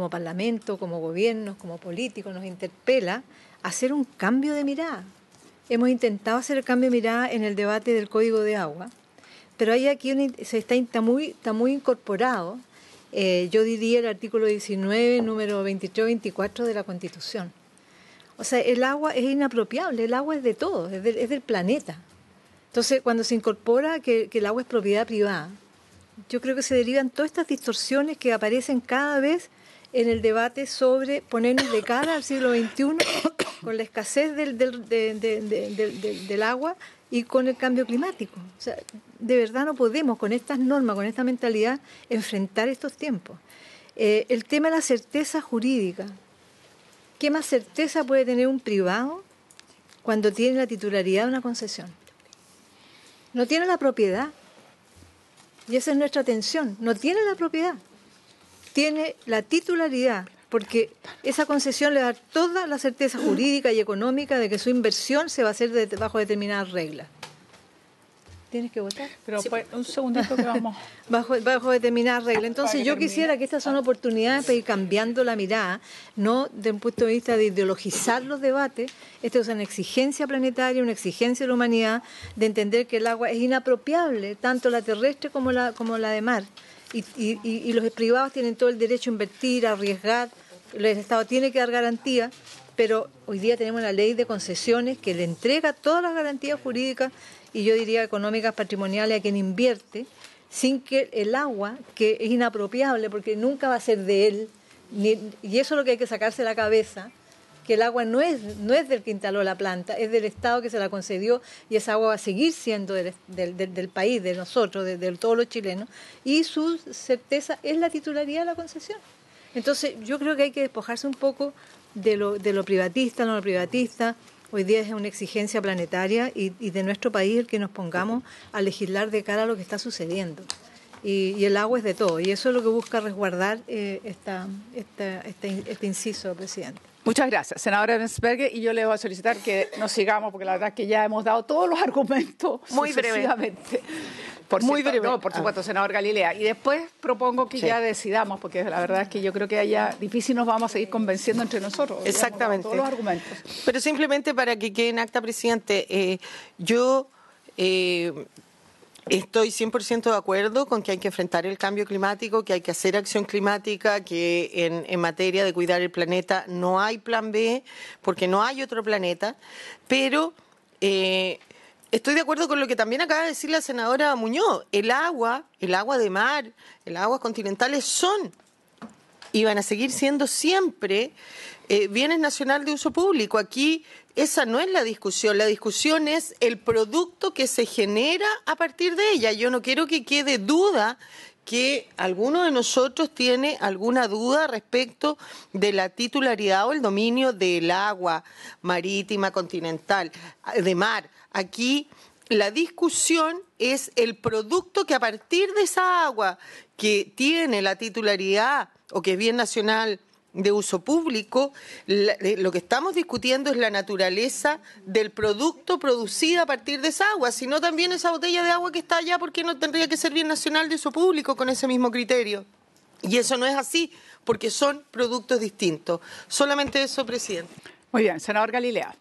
Speaker 3: Parlamento, como gobiernos, como políticos, nos interpela a hacer un cambio de mirada. Hemos intentado hacer el cambio de mirada en el debate del Código de Agua, pero ahí aquí está muy incorporado. Yo diría el artículo 19, número 23-24 de la Constitución. O sea, el agua es inapropiable, el agua es de todos, es del planeta. Entonces, cuando se incorpora que el agua es propiedad privada, yo creo que se derivan todas estas distorsiones que aparecen cada vez en el debate sobre ponernos de cara al siglo XXI con la escasez del agua y con el cambio climático. O sea, de verdad no podemos con estas normas, con esta mentalidad, enfrentar estos tiempos. El tema de la certeza jurídica. ¿Qué más certeza puede tener un privado cuando tiene la titularidad de una concesión? No tiene la propiedad. Y esa es nuestra atención. No tiene la propiedad. Tiene la titularidad, porque esa concesión le da toda la certeza jurídica y económica de que su inversión se va a hacer bajo determinadas reglas. ¿Tienes que votar?
Speaker 2: Pero sí. Pues, un segundito que vamos.
Speaker 3: Bajo determinadas reglas. Entonces yo quisiera que estas son oportunidades para ir cambiando la mirada, no desde un punto de vista de ideologizar los debates. Esto es una exigencia planetaria, una exigencia de la humanidad, de entender que el agua es inapropiable, tanto la terrestre como la de mar. Y los privados tienen todo el derecho a invertir, a arriesgar, el Estado tiene que dar garantía, pero hoy día tenemos una ley de concesiones que le entrega todas las garantías jurídicas y yo diría económicas, patrimoniales a quien invierte, sin que el agua, que es inapropiable porque nunca va a ser de él, y eso es lo que hay que sacarse de la cabeza, que el agua no es del que instaló la planta, es del Estado que se la concedió y esa agua va a seguir siendo del país, de nosotros, de todos los chilenos, y su certeza es la titularidad de la concesión. Entonces yo creo que hay que despojarse un poco de lo privatista, no lo privatista. Hoy día es una exigencia planetaria y de nuestro país el que nos pongamos a legislar de cara a lo que está sucediendo. Y el agua es de todo, y eso es lo que busca resguardar este inciso, presidente.
Speaker 2: Muchas gracias, senadora Bensberger, y yo le voy a solicitar que nos sigamos, porque la verdad es que ya hemos dado todos los argumentos
Speaker 6: muy
Speaker 2: sucesivamente.
Speaker 6: Muy breve.
Speaker 2: No, por supuesto, senador Galilea. Y después propongo que ya decidamos, porque la verdad es que yo creo que haya difícil nos vamos a seguir convenciendo entre nosotros.
Speaker 6: Exactamente.
Speaker 2: Todos los argumentos.
Speaker 6: Pero simplemente para que quede en acta, presidente, yo estoy 100% de acuerdo con que hay que enfrentar el cambio climático, que hay que hacer acción climática, que en materia de cuidar el planeta no hay plan B, porque no hay otro planeta, pero estoy de acuerdo con lo que también acaba de decir la senadora Muñoz. El agua de mar, las aguas continentales son y van a seguir siendo siempre bienes nacionales de uso público. Aquí esa no es la discusión es el producto que se genera a partir de ella. Yo no quiero que quede duda que alguno de nosotros tiene alguna duda respecto de la titularidad o el dominio del agua marítima, continental, de mar. Aquí la discusión es el producto que a partir de esa agua que tiene la titularidad o que es bien nacional de uso público, lo que estamos discutiendo es la naturaleza del producto producido a partir de esa agua, sino también esa botella de agua que está allá, ¿por qué no tendría que ser bien nacional de uso público con ese mismo criterio? Y eso no es así, porque son productos distintos. Solamente eso, presidente.
Speaker 2: Muy bien, senador Galilea.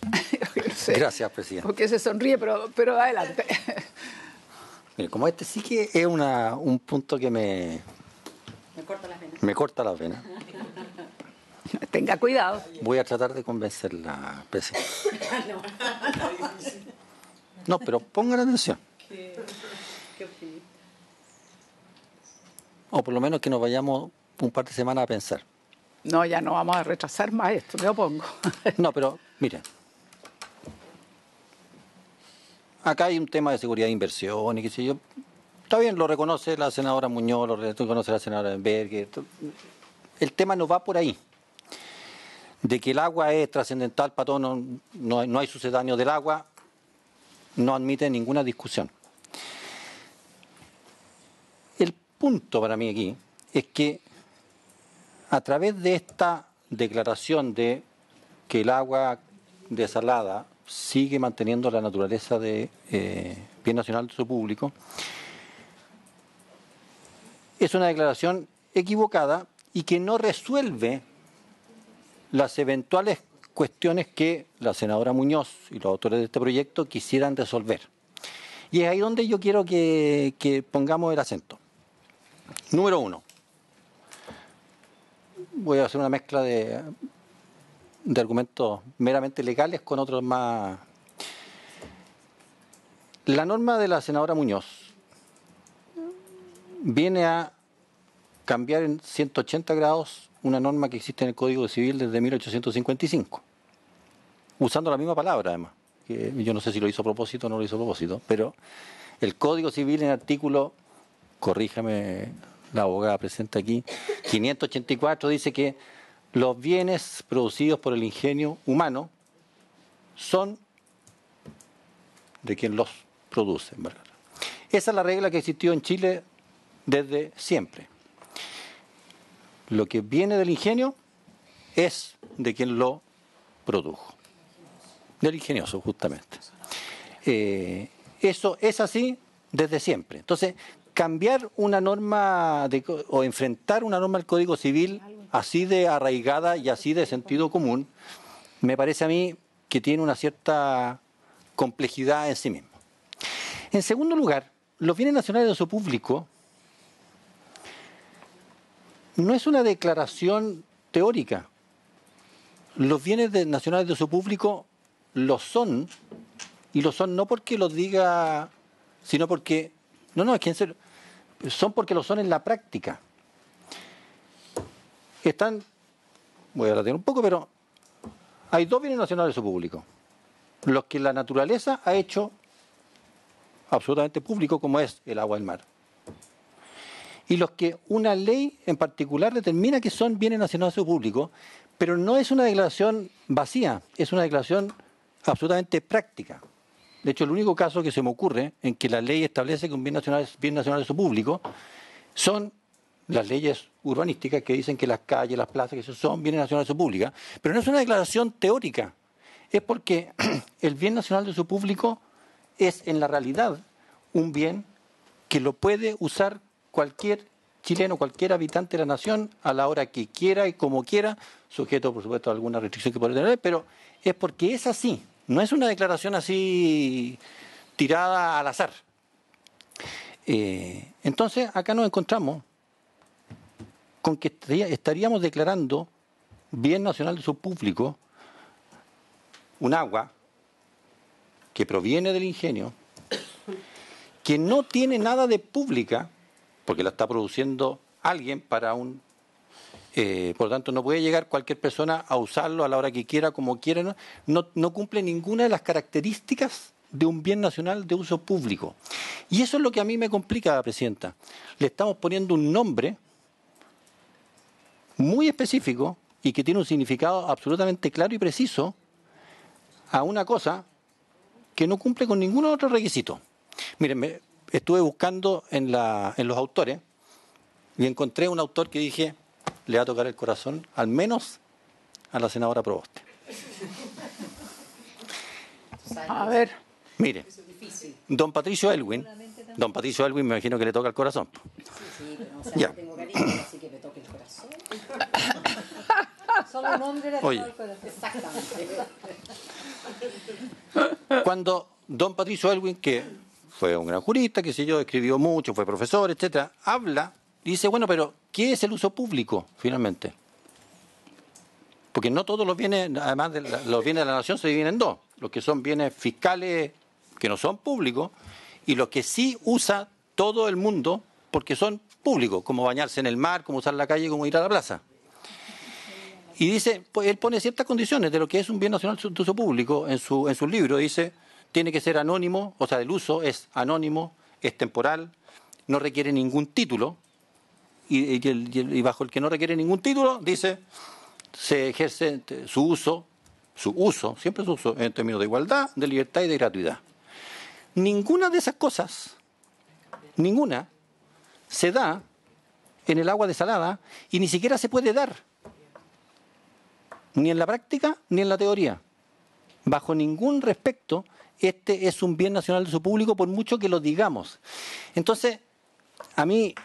Speaker 2: No sé,
Speaker 4: Gracias, presidente.
Speaker 2: porque se sonríe, pero adelante.
Speaker 4: Mire, como este sí que es un punto que me corta las venas.
Speaker 2: Tenga cuidado.
Speaker 4: Voy a tratar de convencerla, presidente. No, pero pongan atención. O por lo menos que nos vayamos un par de semanas a pensar.
Speaker 2: No, ya no vamos a retrasar más esto, me opongo.
Speaker 4: No, pero miren. Acá hay un tema de seguridad de inversión y qué sé yo. Está bien, lo reconoce la senadora Muñoz, lo reconoce la senadora Berger. El tema no va por ahí. De que el agua es trascendental para todos, no hay sucedáneo del agua, no admite ninguna discusión. El punto para mí aquí es que a través de esta declaración de que el agua desalada sigue manteniendo la naturaleza de bien nacional de uso público, es una declaración equivocada y que no resuelve las eventuales cuestiones que la senadora Muñoz y los autores de este proyecto quisieran resolver. Y es ahí donde yo quiero que pongamos el acento. Número uno. Voy a hacer una mezcla de argumentos meramente legales con otros más. La norma de la senadora Muñoz viene a cambiar en 180 grados una norma que existe en el Código Civil desde 1855, usando la misma palabra además, que yo no sé si lo hizo a propósito o no lo hizo a propósito, pero el Código Civil en artículo, corríjame la abogada presente aquí, 584 dice que los bienes producidos por el ingenio humano son de quien los produce, ¿verdad? Esa es la regla que existió en Chile desde siempre. Lo que viene del ingenio es de quien lo produjo. Del ingenioso, justamente. Eso es así desde siempre. Entonces, cambiar una norma o enfrentar una norma al Código Civil así de arraigada y así de sentido común, me parece a mí que tiene una cierta complejidad en sí mismo. En segundo lugar, los bienes nacionales de uso público no es una declaración teórica. Los bienes nacionales de uso público lo son, y lo son no porque los diga, sino porque, es que en serio, son porque lo son en la práctica. Voy a relatar un poco, pero hay dos bienes nacionales de uso público. Los que la naturaleza ha hecho absolutamente público, como es el agua del mar. Y los que una ley en particular determina que son bienes nacionales de uso público, pero no es una declaración vacía, es una declaración absolutamente práctica. de hecho el único caso que se me ocurre en que la ley establece que un bien nacional es bien nacional de uso público, son las leyes urbanísticas que dicen que las calles, las plazas, que eso son bienes nacionales de uso público. Pero no es una declaración teórica, es porque el bien nacional de uso público es en la realidad un bien que lo puede usar cualquier chileno, cualquier habitante de la nación a la hora que quiera y como quiera, sujeto por supuesto a alguna restricción que pueda tener, pero es porque es así, no es una declaración así tirada al azar. Entonces acá nos encontramos con que estaríamos declarando bien nacional de uso público un agua que proviene del ingenio, que no tiene nada de pública, porque la está produciendo alguien para un... por lo tanto, no puede llegar cualquier persona a usarlo a la hora que quiera, como quiera, no cumple ninguna de las características de un bien nacional de uso público. Y eso es lo que a mí me complica, Presidenta. Le estamos poniendo un nombre muy específico y que tiene un significado absolutamente claro y preciso a una cosa que no cumple con ningún otro requisito. Miren, estuve buscando en los autores y encontré un autor que dije, le va a tocar el corazón, al menos a la senadora Proboste.
Speaker 2: A ver.
Speaker 4: Mire, don Patricio Elwin me imagino que le toca el corazón.
Speaker 7: Sí, pero o sea,
Speaker 4: Ya.
Speaker 7: tengo cariño, así que me toque el corazón.
Speaker 3: Solo un hombre le
Speaker 4: Oye.
Speaker 3: el corazón.
Speaker 7: Exactamente.
Speaker 4: Cuando don Patricio Elwin, que fue un gran jurista, que sé yo, escribió mucho, fue profesor, etcétera, habla y dice, bueno, pero ¿qué es el uso público finalmente? Porque no todos los bienes, además de los bienes de la nación, se dividen en dos. Los que son bienes fiscales que no son públicos y los que sí usa todo el mundo porque son públicos, como bañarse en el mar, como usar la calle, como ir a la plaza. Y dice, pues él pone ciertas condiciones de lo que es un bien nacional de uso público en su libro. Dice, tiene que ser anónimo, o sea, el uso es anónimo, es temporal, no requiere ningún título, y bajo el que no requiere ningún título, dice, se ejerce su uso, siempre su uso, en términos de igualdad, de libertad y de gratuidad. Ninguna de esas cosas, ninguna, se da en el agua desalada y ni siquiera se puede dar, ni en la práctica ni en la teoría. Bajo ningún respecto, este es un bien nacional de uso público, por mucho que lo digamos. Entonces, a mí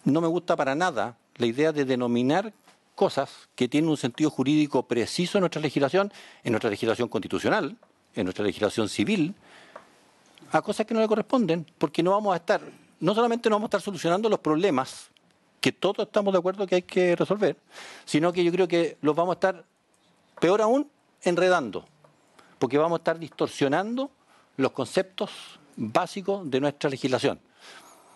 Speaker 4: no me gusta para nada la idea de denominar cosas que tienen un sentido jurídico preciso en nuestra legislación constitucional, en nuestra legislación civil, a cosas que no le corresponden, porque no solamente no vamos a estar solucionando los problemas que todos estamos de acuerdo que hay que resolver, sino que yo creo que los vamos a estar, peor aún, enredando, porque vamos a estar distorsionando los conceptos básicos de nuestra legislación.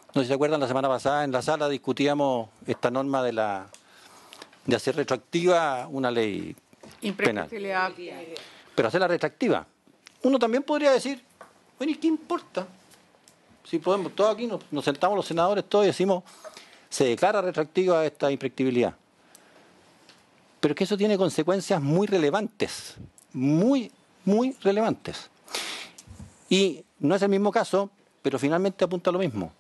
Speaker 4: No sé si se acuerdan, la semana pasada en la sala discutíamos esta norma de hacer retroactiva una ley penal. Pero hacerla retroactiva. Uno también podría decir, bueno, ¿y qué importa? Si podemos, todos aquí nos sentamos los senadores todos y decimos, se declara retroactiva esta imprescriptibilidad. Pero es que eso tiene consecuencias muy relevantes, muy relevantes. Y no es el mismo caso, pero finalmente apunta a lo mismo.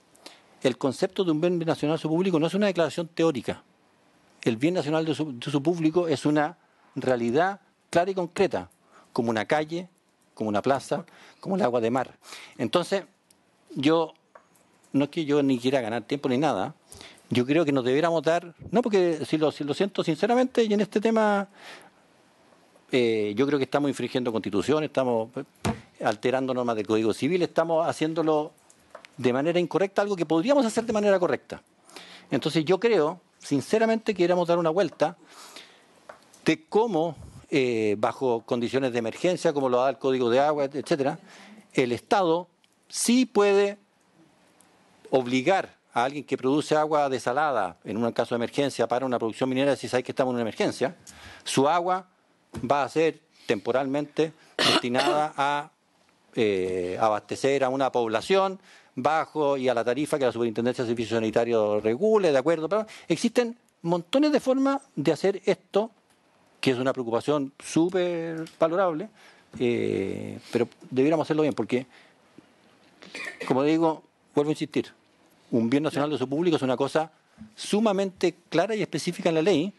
Speaker 4: El concepto de un bien nacional de uso público no es una declaración teórica. El bien nacional de uso público es una realidad clara y concreta, como una calle, como una plaza, como el agua de mar. Entonces, no es que yo ni quiera ganar tiempo ni nada, yo creo que nos debiéramos dar, no porque si lo siento sinceramente, y en este tema yo creo que estamos infringiendo Constitución, estamos alterando normas del Código Civil, estamos haciéndolo de manera incorrecta, algo que podríamos hacer de manera correcta. Entonces yo creo, sinceramente, que queremos dar una vuelta de cómo, bajo condiciones de emergencia, como lo da el Código de Agua, etcétera, el Estado sí puede obligar a alguien que produce agua desalada, en un caso de emergencia, para una producción minera, si sabe que estamos en una emergencia, su agua va a ser temporalmente destinada a abastecer a una población bajo y a la tarifa que la Superintendencia de Servicios Sanitarios regule, ¿de acuerdo? Pero existen montones de formas de hacer esto que es una preocupación súper valorable, pero debiéramos hacerlo bien, porque, como digo, vuelvo a insistir, un bien nacional de uso público es una cosa sumamente clara y específica en la ley,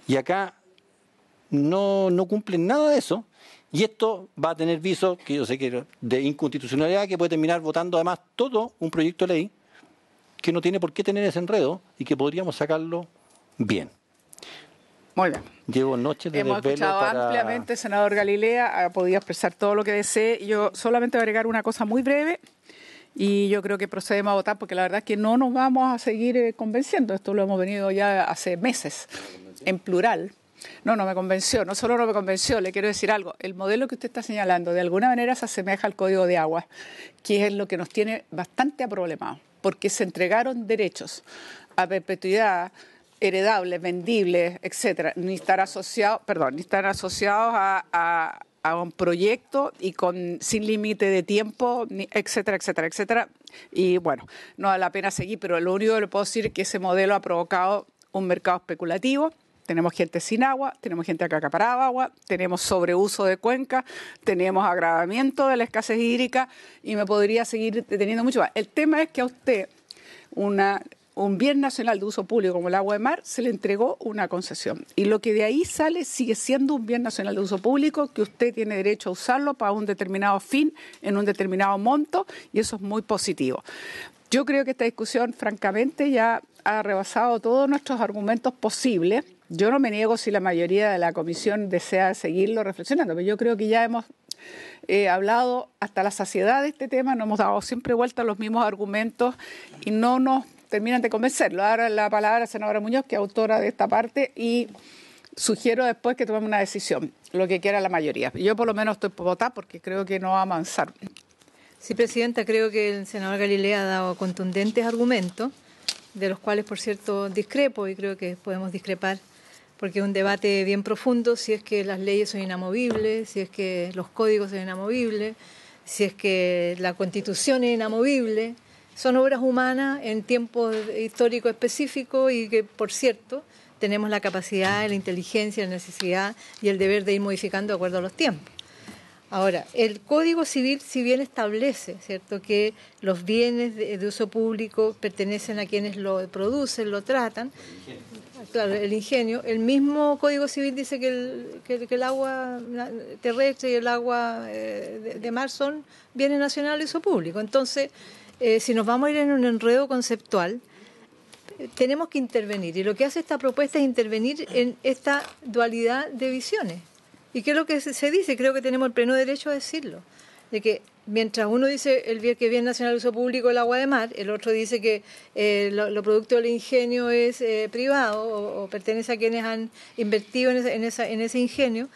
Speaker 4: y acá no cumplen nada de eso, y esto va a tener visos, que yo sé que de inconstitucionalidad, que puede terminar votando además todo un proyecto de ley que no tiene por qué tener ese enredo y que podríamos sacarlo bien.
Speaker 2: Muy bien.
Speaker 4: Llevo noches de
Speaker 2: Hemos
Speaker 4: desvelo
Speaker 2: escuchado
Speaker 4: para...
Speaker 2: ampliamente, senador Galilea, ha podido expresar todo lo que desee. Yo solamente voy a agregar una cosa muy breve y yo creo que procedemos a votar porque la verdad es que no nos vamos a seguir convenciendo. Esto lo hemos venido ya hace meses, en plural. No me convenció, no solo no me convenció, le quiero decir algo. El modelo que usted está señalando de alguna manera se asemeja al Código de Agua, que es lo que nos tiene bastante aproblemado, porque se entregaron derechos a perpetuidad, heredables, vendibles, etcétera, ni estar asociados a un proyecto y sin límite de tiempo, etcétera, etcétera, etcétera. Y bueno, no vale la pena seguir, pero lo único que le puedo decir es que ese modelo ha provocado un mercado especulativo. Tenemos gente sin agua, tenemos gente que ha acaparado agua, tenemos sobreuso de cuencas, tenemos agravamiento de la escasez hídrica y me podría seguir deteniendo mucho más. El tema es que a usted un bien nacional de uso público como el agua de mar se le entregó una concesión y lo que de ahí sale sigue siendo un bien nacional de uso público que usted tiene derecho a usarlo para un determinado fin en un determinado monto y eso es muy positivo. Yo creo que esta discusión francamente ya ha rebasado todos nuestros argumentos posibles. Yo no me niego si la mayoría de la comisión desea seguirlo reflexionando, pero yo creo que ya hemos hablado hasta la saciedad de este tema, nos hemos dado siempre vuelta a los mismos argumentos y no nos terminan de convencerlo. Ahora la palabra a la senadora Muñoz, que es autora de esta parte, y sugiero después que tomemos una decisión, lo que quiera la mayoría. Yo por lo menos estoy por votar porque creo que no va a avanzar.
Speaker 3: Sí, Presidenta, creo que el senador Galilea ha dado contundentes argumentos, de los cuales, por cierto, discrepo y creo que podemos discrepar, porque es un debate bien profundo si es que las leyes son inamovibles, si es que los códigos son inamovibles, si es que la Constitución es inamovible. Son obras humanas en tiempos históricos específicos y que, por cierto, tenemos la capacidad, la inteligencia, la necesidad y el deber de ir modificando de acuerdo a los tiempos. Ahora, el Código Civil, si bien establece, ¿cierto?, que los bienes de uso público pertenecen a quienes lo producen, lo tratan, claro, el ingenio, el mismo Código Civil dice que el agua terrestre y el agua de mar son bienes nacionales de uso público. Entonces, si nos vamos a ir en un enredo conceptual, tenemos que intervenir. Y lo que hace esta propuesta es intervenir en esta dualidad de visiones. ¿Y qué es lo que se dice? Creo que tenemos el pleno derecho a decirlo. De que mientras uno dice que bien nacional de uso público el agua de mar, el otro dice que lo producto del ingenio es privado o pertenece a quienes han invertido en ese ingenio,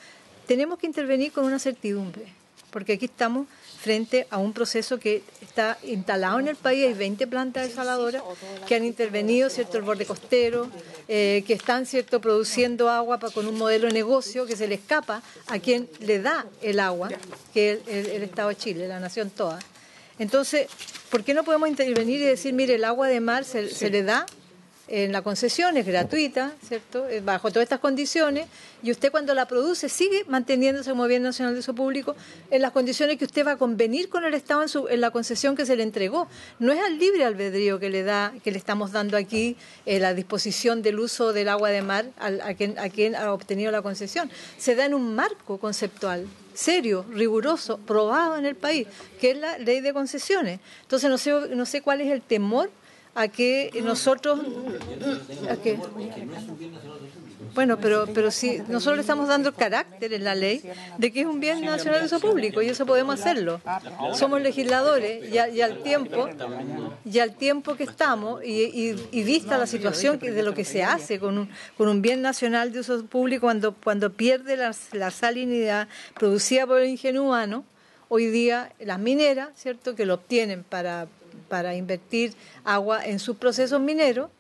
Speaker 3: tenemos que intervenir con una certidumbre. Porque aquí estamos frente a un proceso que está instalado en el país. Hay 20 plantas desaladoras que han intervenido, ¿cierto?, el borde costero, que están, ¿cierto?, produciendo agua con un modelo de negocio que se le escapa a quien le da el agua, que es el Estado de Chile, la nación toda. Entonces, ¿por qué no podemos intervenir y decir, mire, el agua de mar se le da en la concesión, es gratuita, ¿cierto?, bajo todas estas condiciones, y usted cuando la produce sigue manteniéndose como bien nacional de uso público en las condiciones que usted va a convenir con el Estado en la concesión que se le entregó. No es al libre albedrío que le estamos dando aquí la disposición del uso del agua de mar a quien ha obtenido la concesión. Se da en un marco conceptual serio, riguroso, probado en el país, que es la ley de concesiones. Entonces no sé cuál es el temor a que nosotros... Bueno, pero si nosotros le estamos dando el carácter en la ley de que es un bien nacional de uso público y eso podemos hacerlo. Somos legisladores y al tiempo que estamos y vista la situación de lo que se hace con un bien nacional de uso público cuando pierde la salinidad producida por el ingenio humano, hoy día las mineras, ¿cierto?, que lo obtienen para invertir agua en sus procesos mineros,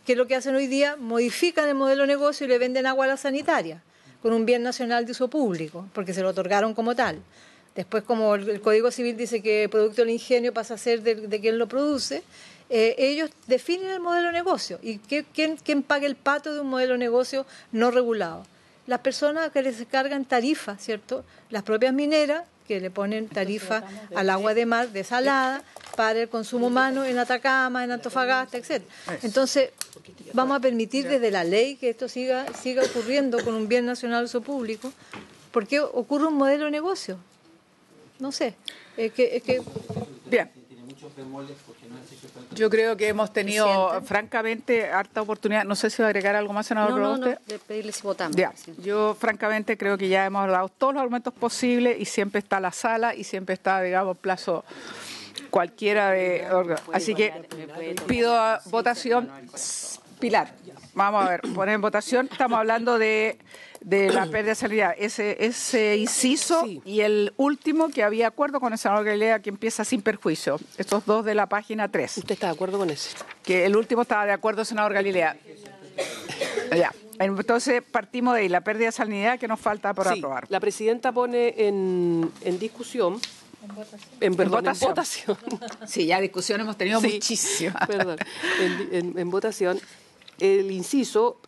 Speaker 3: que es lo que hacen hoy día, modifican el modelo de negocio y le venden agua a la sanitaria con un bien nacional de uso público, porque se lo otorgaron como tal. Después, como el Código Civil dice que producto del ingenio pasa a ser de quien lo produce, ellos definen el modelo de negocio y quién paga el pato de un modelo de negocio no regulado. las personas que les cargan tarifas, ¿cierto? Las propias mineras que le ponen tarifa al agua de mar desalada para el consumo humano en Atacama, en Antofagasta, etc. Entonces, vamos a permitir desde la ley que esto siga ocurriendo con un bien nacional de uso público, porque ocurre un modelo de negocio. No sé, es que
Speaker 2: Bien. Yo creo que hemos tenido, francamente, harta oportunidad. No sé si va a agregar algo más, senador Proboste.
Speaker 7: de pedirle si votamos.
Speaker 2: Ya. Yo, francamente, creo que ya hemos hablado todos los argumentos posibles y siempre está la sala y siempre está, digamos, plazo cualquiera de... Así que pido votación. Pilar, vamos a ver, poner en votación. Estamos hablando de la pérdida de salida, ese inciso
Speaker 1: Sí.
Speaker 2: y el último que había acuerdo con el senador Galilea que empieza sin perjuicio. Estos dos de la página 3.
Speaker 1: ¿Usted está de acuerdo con ese?
Speaker 2: Que el último estaba de acuerdo, senador Galilea. Ya. Entonces partimos de ahí, la pérdida de salinidad que nos falta por
Speaker 1: Sí,
Speaker 2: aprobar.
Speaker 1: la presidenta pone en discusión, en votación.
Speaker 2: Sí, ya discusión hemos tenido
Speaker 1: Sí,
Speaker 2: muchísimas.
Speaker 1: Perdón, en votación, el inciso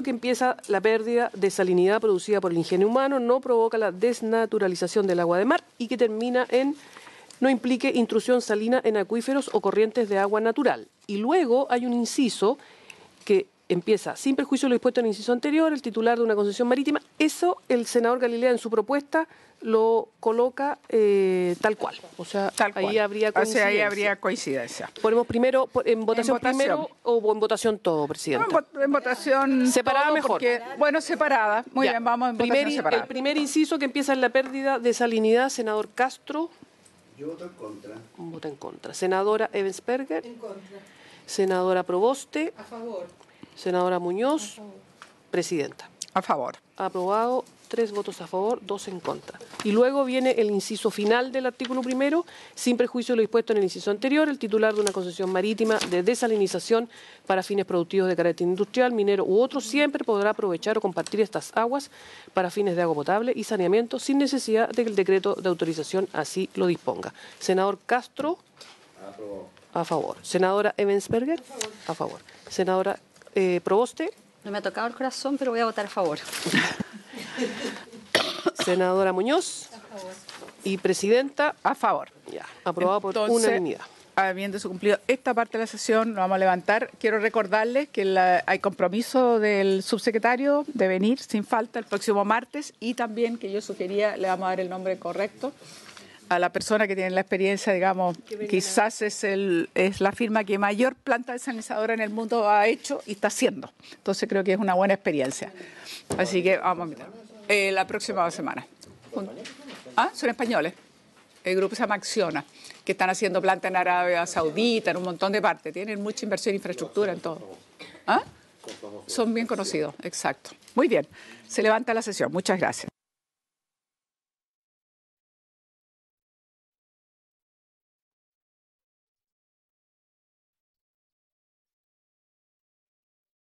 Speaker 1: que empieza: la pérdida de salinidad producida por el ingenio humano no provoca la desnaturalización del agua de mar, y que termina en: no implique intrusión salina en acuíferos o corrientes de agua natural. Y luego hay un inciso que empieza: sin perjuicio de lo dispuesto en el inciso anterior, el titular de una concesión marítima. Eso el senador Galilea en su propuesta lo coloca tal cual. O sea,
Speaker 2: Tal cual.
Speaker 1: ahí habría
Speaker 2: O sea,
Speaker 1: coincidencia.
Speaker 2: ahí habría coincidencia.
Speaker 1: Ponemos primero en votación,
Speaker 2: votación.
Speaker 1: primero o en votación todo, presidenta.
Speaker 2: En votación
Speaker 1: Separada
Speaker 2: todo
Speaker 1: mejor.
Speaker 2: porque, bueno, separada. Muy
Speaker 1: Ya.
Speaker 2: bien, vamos en
Speaker 1: Primer-
Speaker 2: votación separada.
Speaker 1: El primer inciso que empieza en la pérdida de salinidad, senador Castro.
Speaker 5: Yo voto en contra.
Speaker 1: Vota en contra. Senadora Evensberger. En contra. Senadora Proboste.
Speaker 3: a favor.
Speaker 1: Senadora Muñoz. Presidenta.
Speaker 2: A favor.
Speaker 1: Aprobado, 3 votos a favor, 2 en contra. Y luego viene el inciso final del artículo primero: sin perjuicio de lo dispuesto en el inciso anterior, el titular de una concesión marítima de desalinización para fines productivos de carácter industrial, minero u otro siempre podrá aprovechar o compartir estas aguas para fines de agua potable y saneamiento sin necesidad de que el decreto de autorización así lo disponga. Senador Castro. A favor. Senadora Evensberger. A favor. Senadora Proboste.
Speaker 7: No me ha tocado el corazón, pero voy a votar a favor.
Speaker 1: Senadora Muñoz. Y presidenta.
Speaker 2: A favor.
Speaker 1: Ya, aprobado por
Speaker 2: Entonces,
Speaker 1: unanimidad.
Speaker 2: Habiéndose cumplido esta parte de la sesión, lo vamos a levantar. Quiero recordarles que hay compromiso del subsecretario de venir sin falta el próximo martes, y también que yo sugería, le vamos a dar el nombre correcto a la persona que tiene la experiencia, digamos, quizás es la firma que mayor planta desalinizadora en el mundo ha hecho y está haciendo. Entonces creo que es una buena experiencia. Así que vamos a mirar. La próxima semana. Son españoles. El grupo se llama Acciona, que están haciendo planta en Arabia Saudita, en un montón de partes. Tienen mucha inversión en infraestructura en todo. Son bien conocidos, exacto. Muy bien. Se levanta la sesión. Muchas gracias.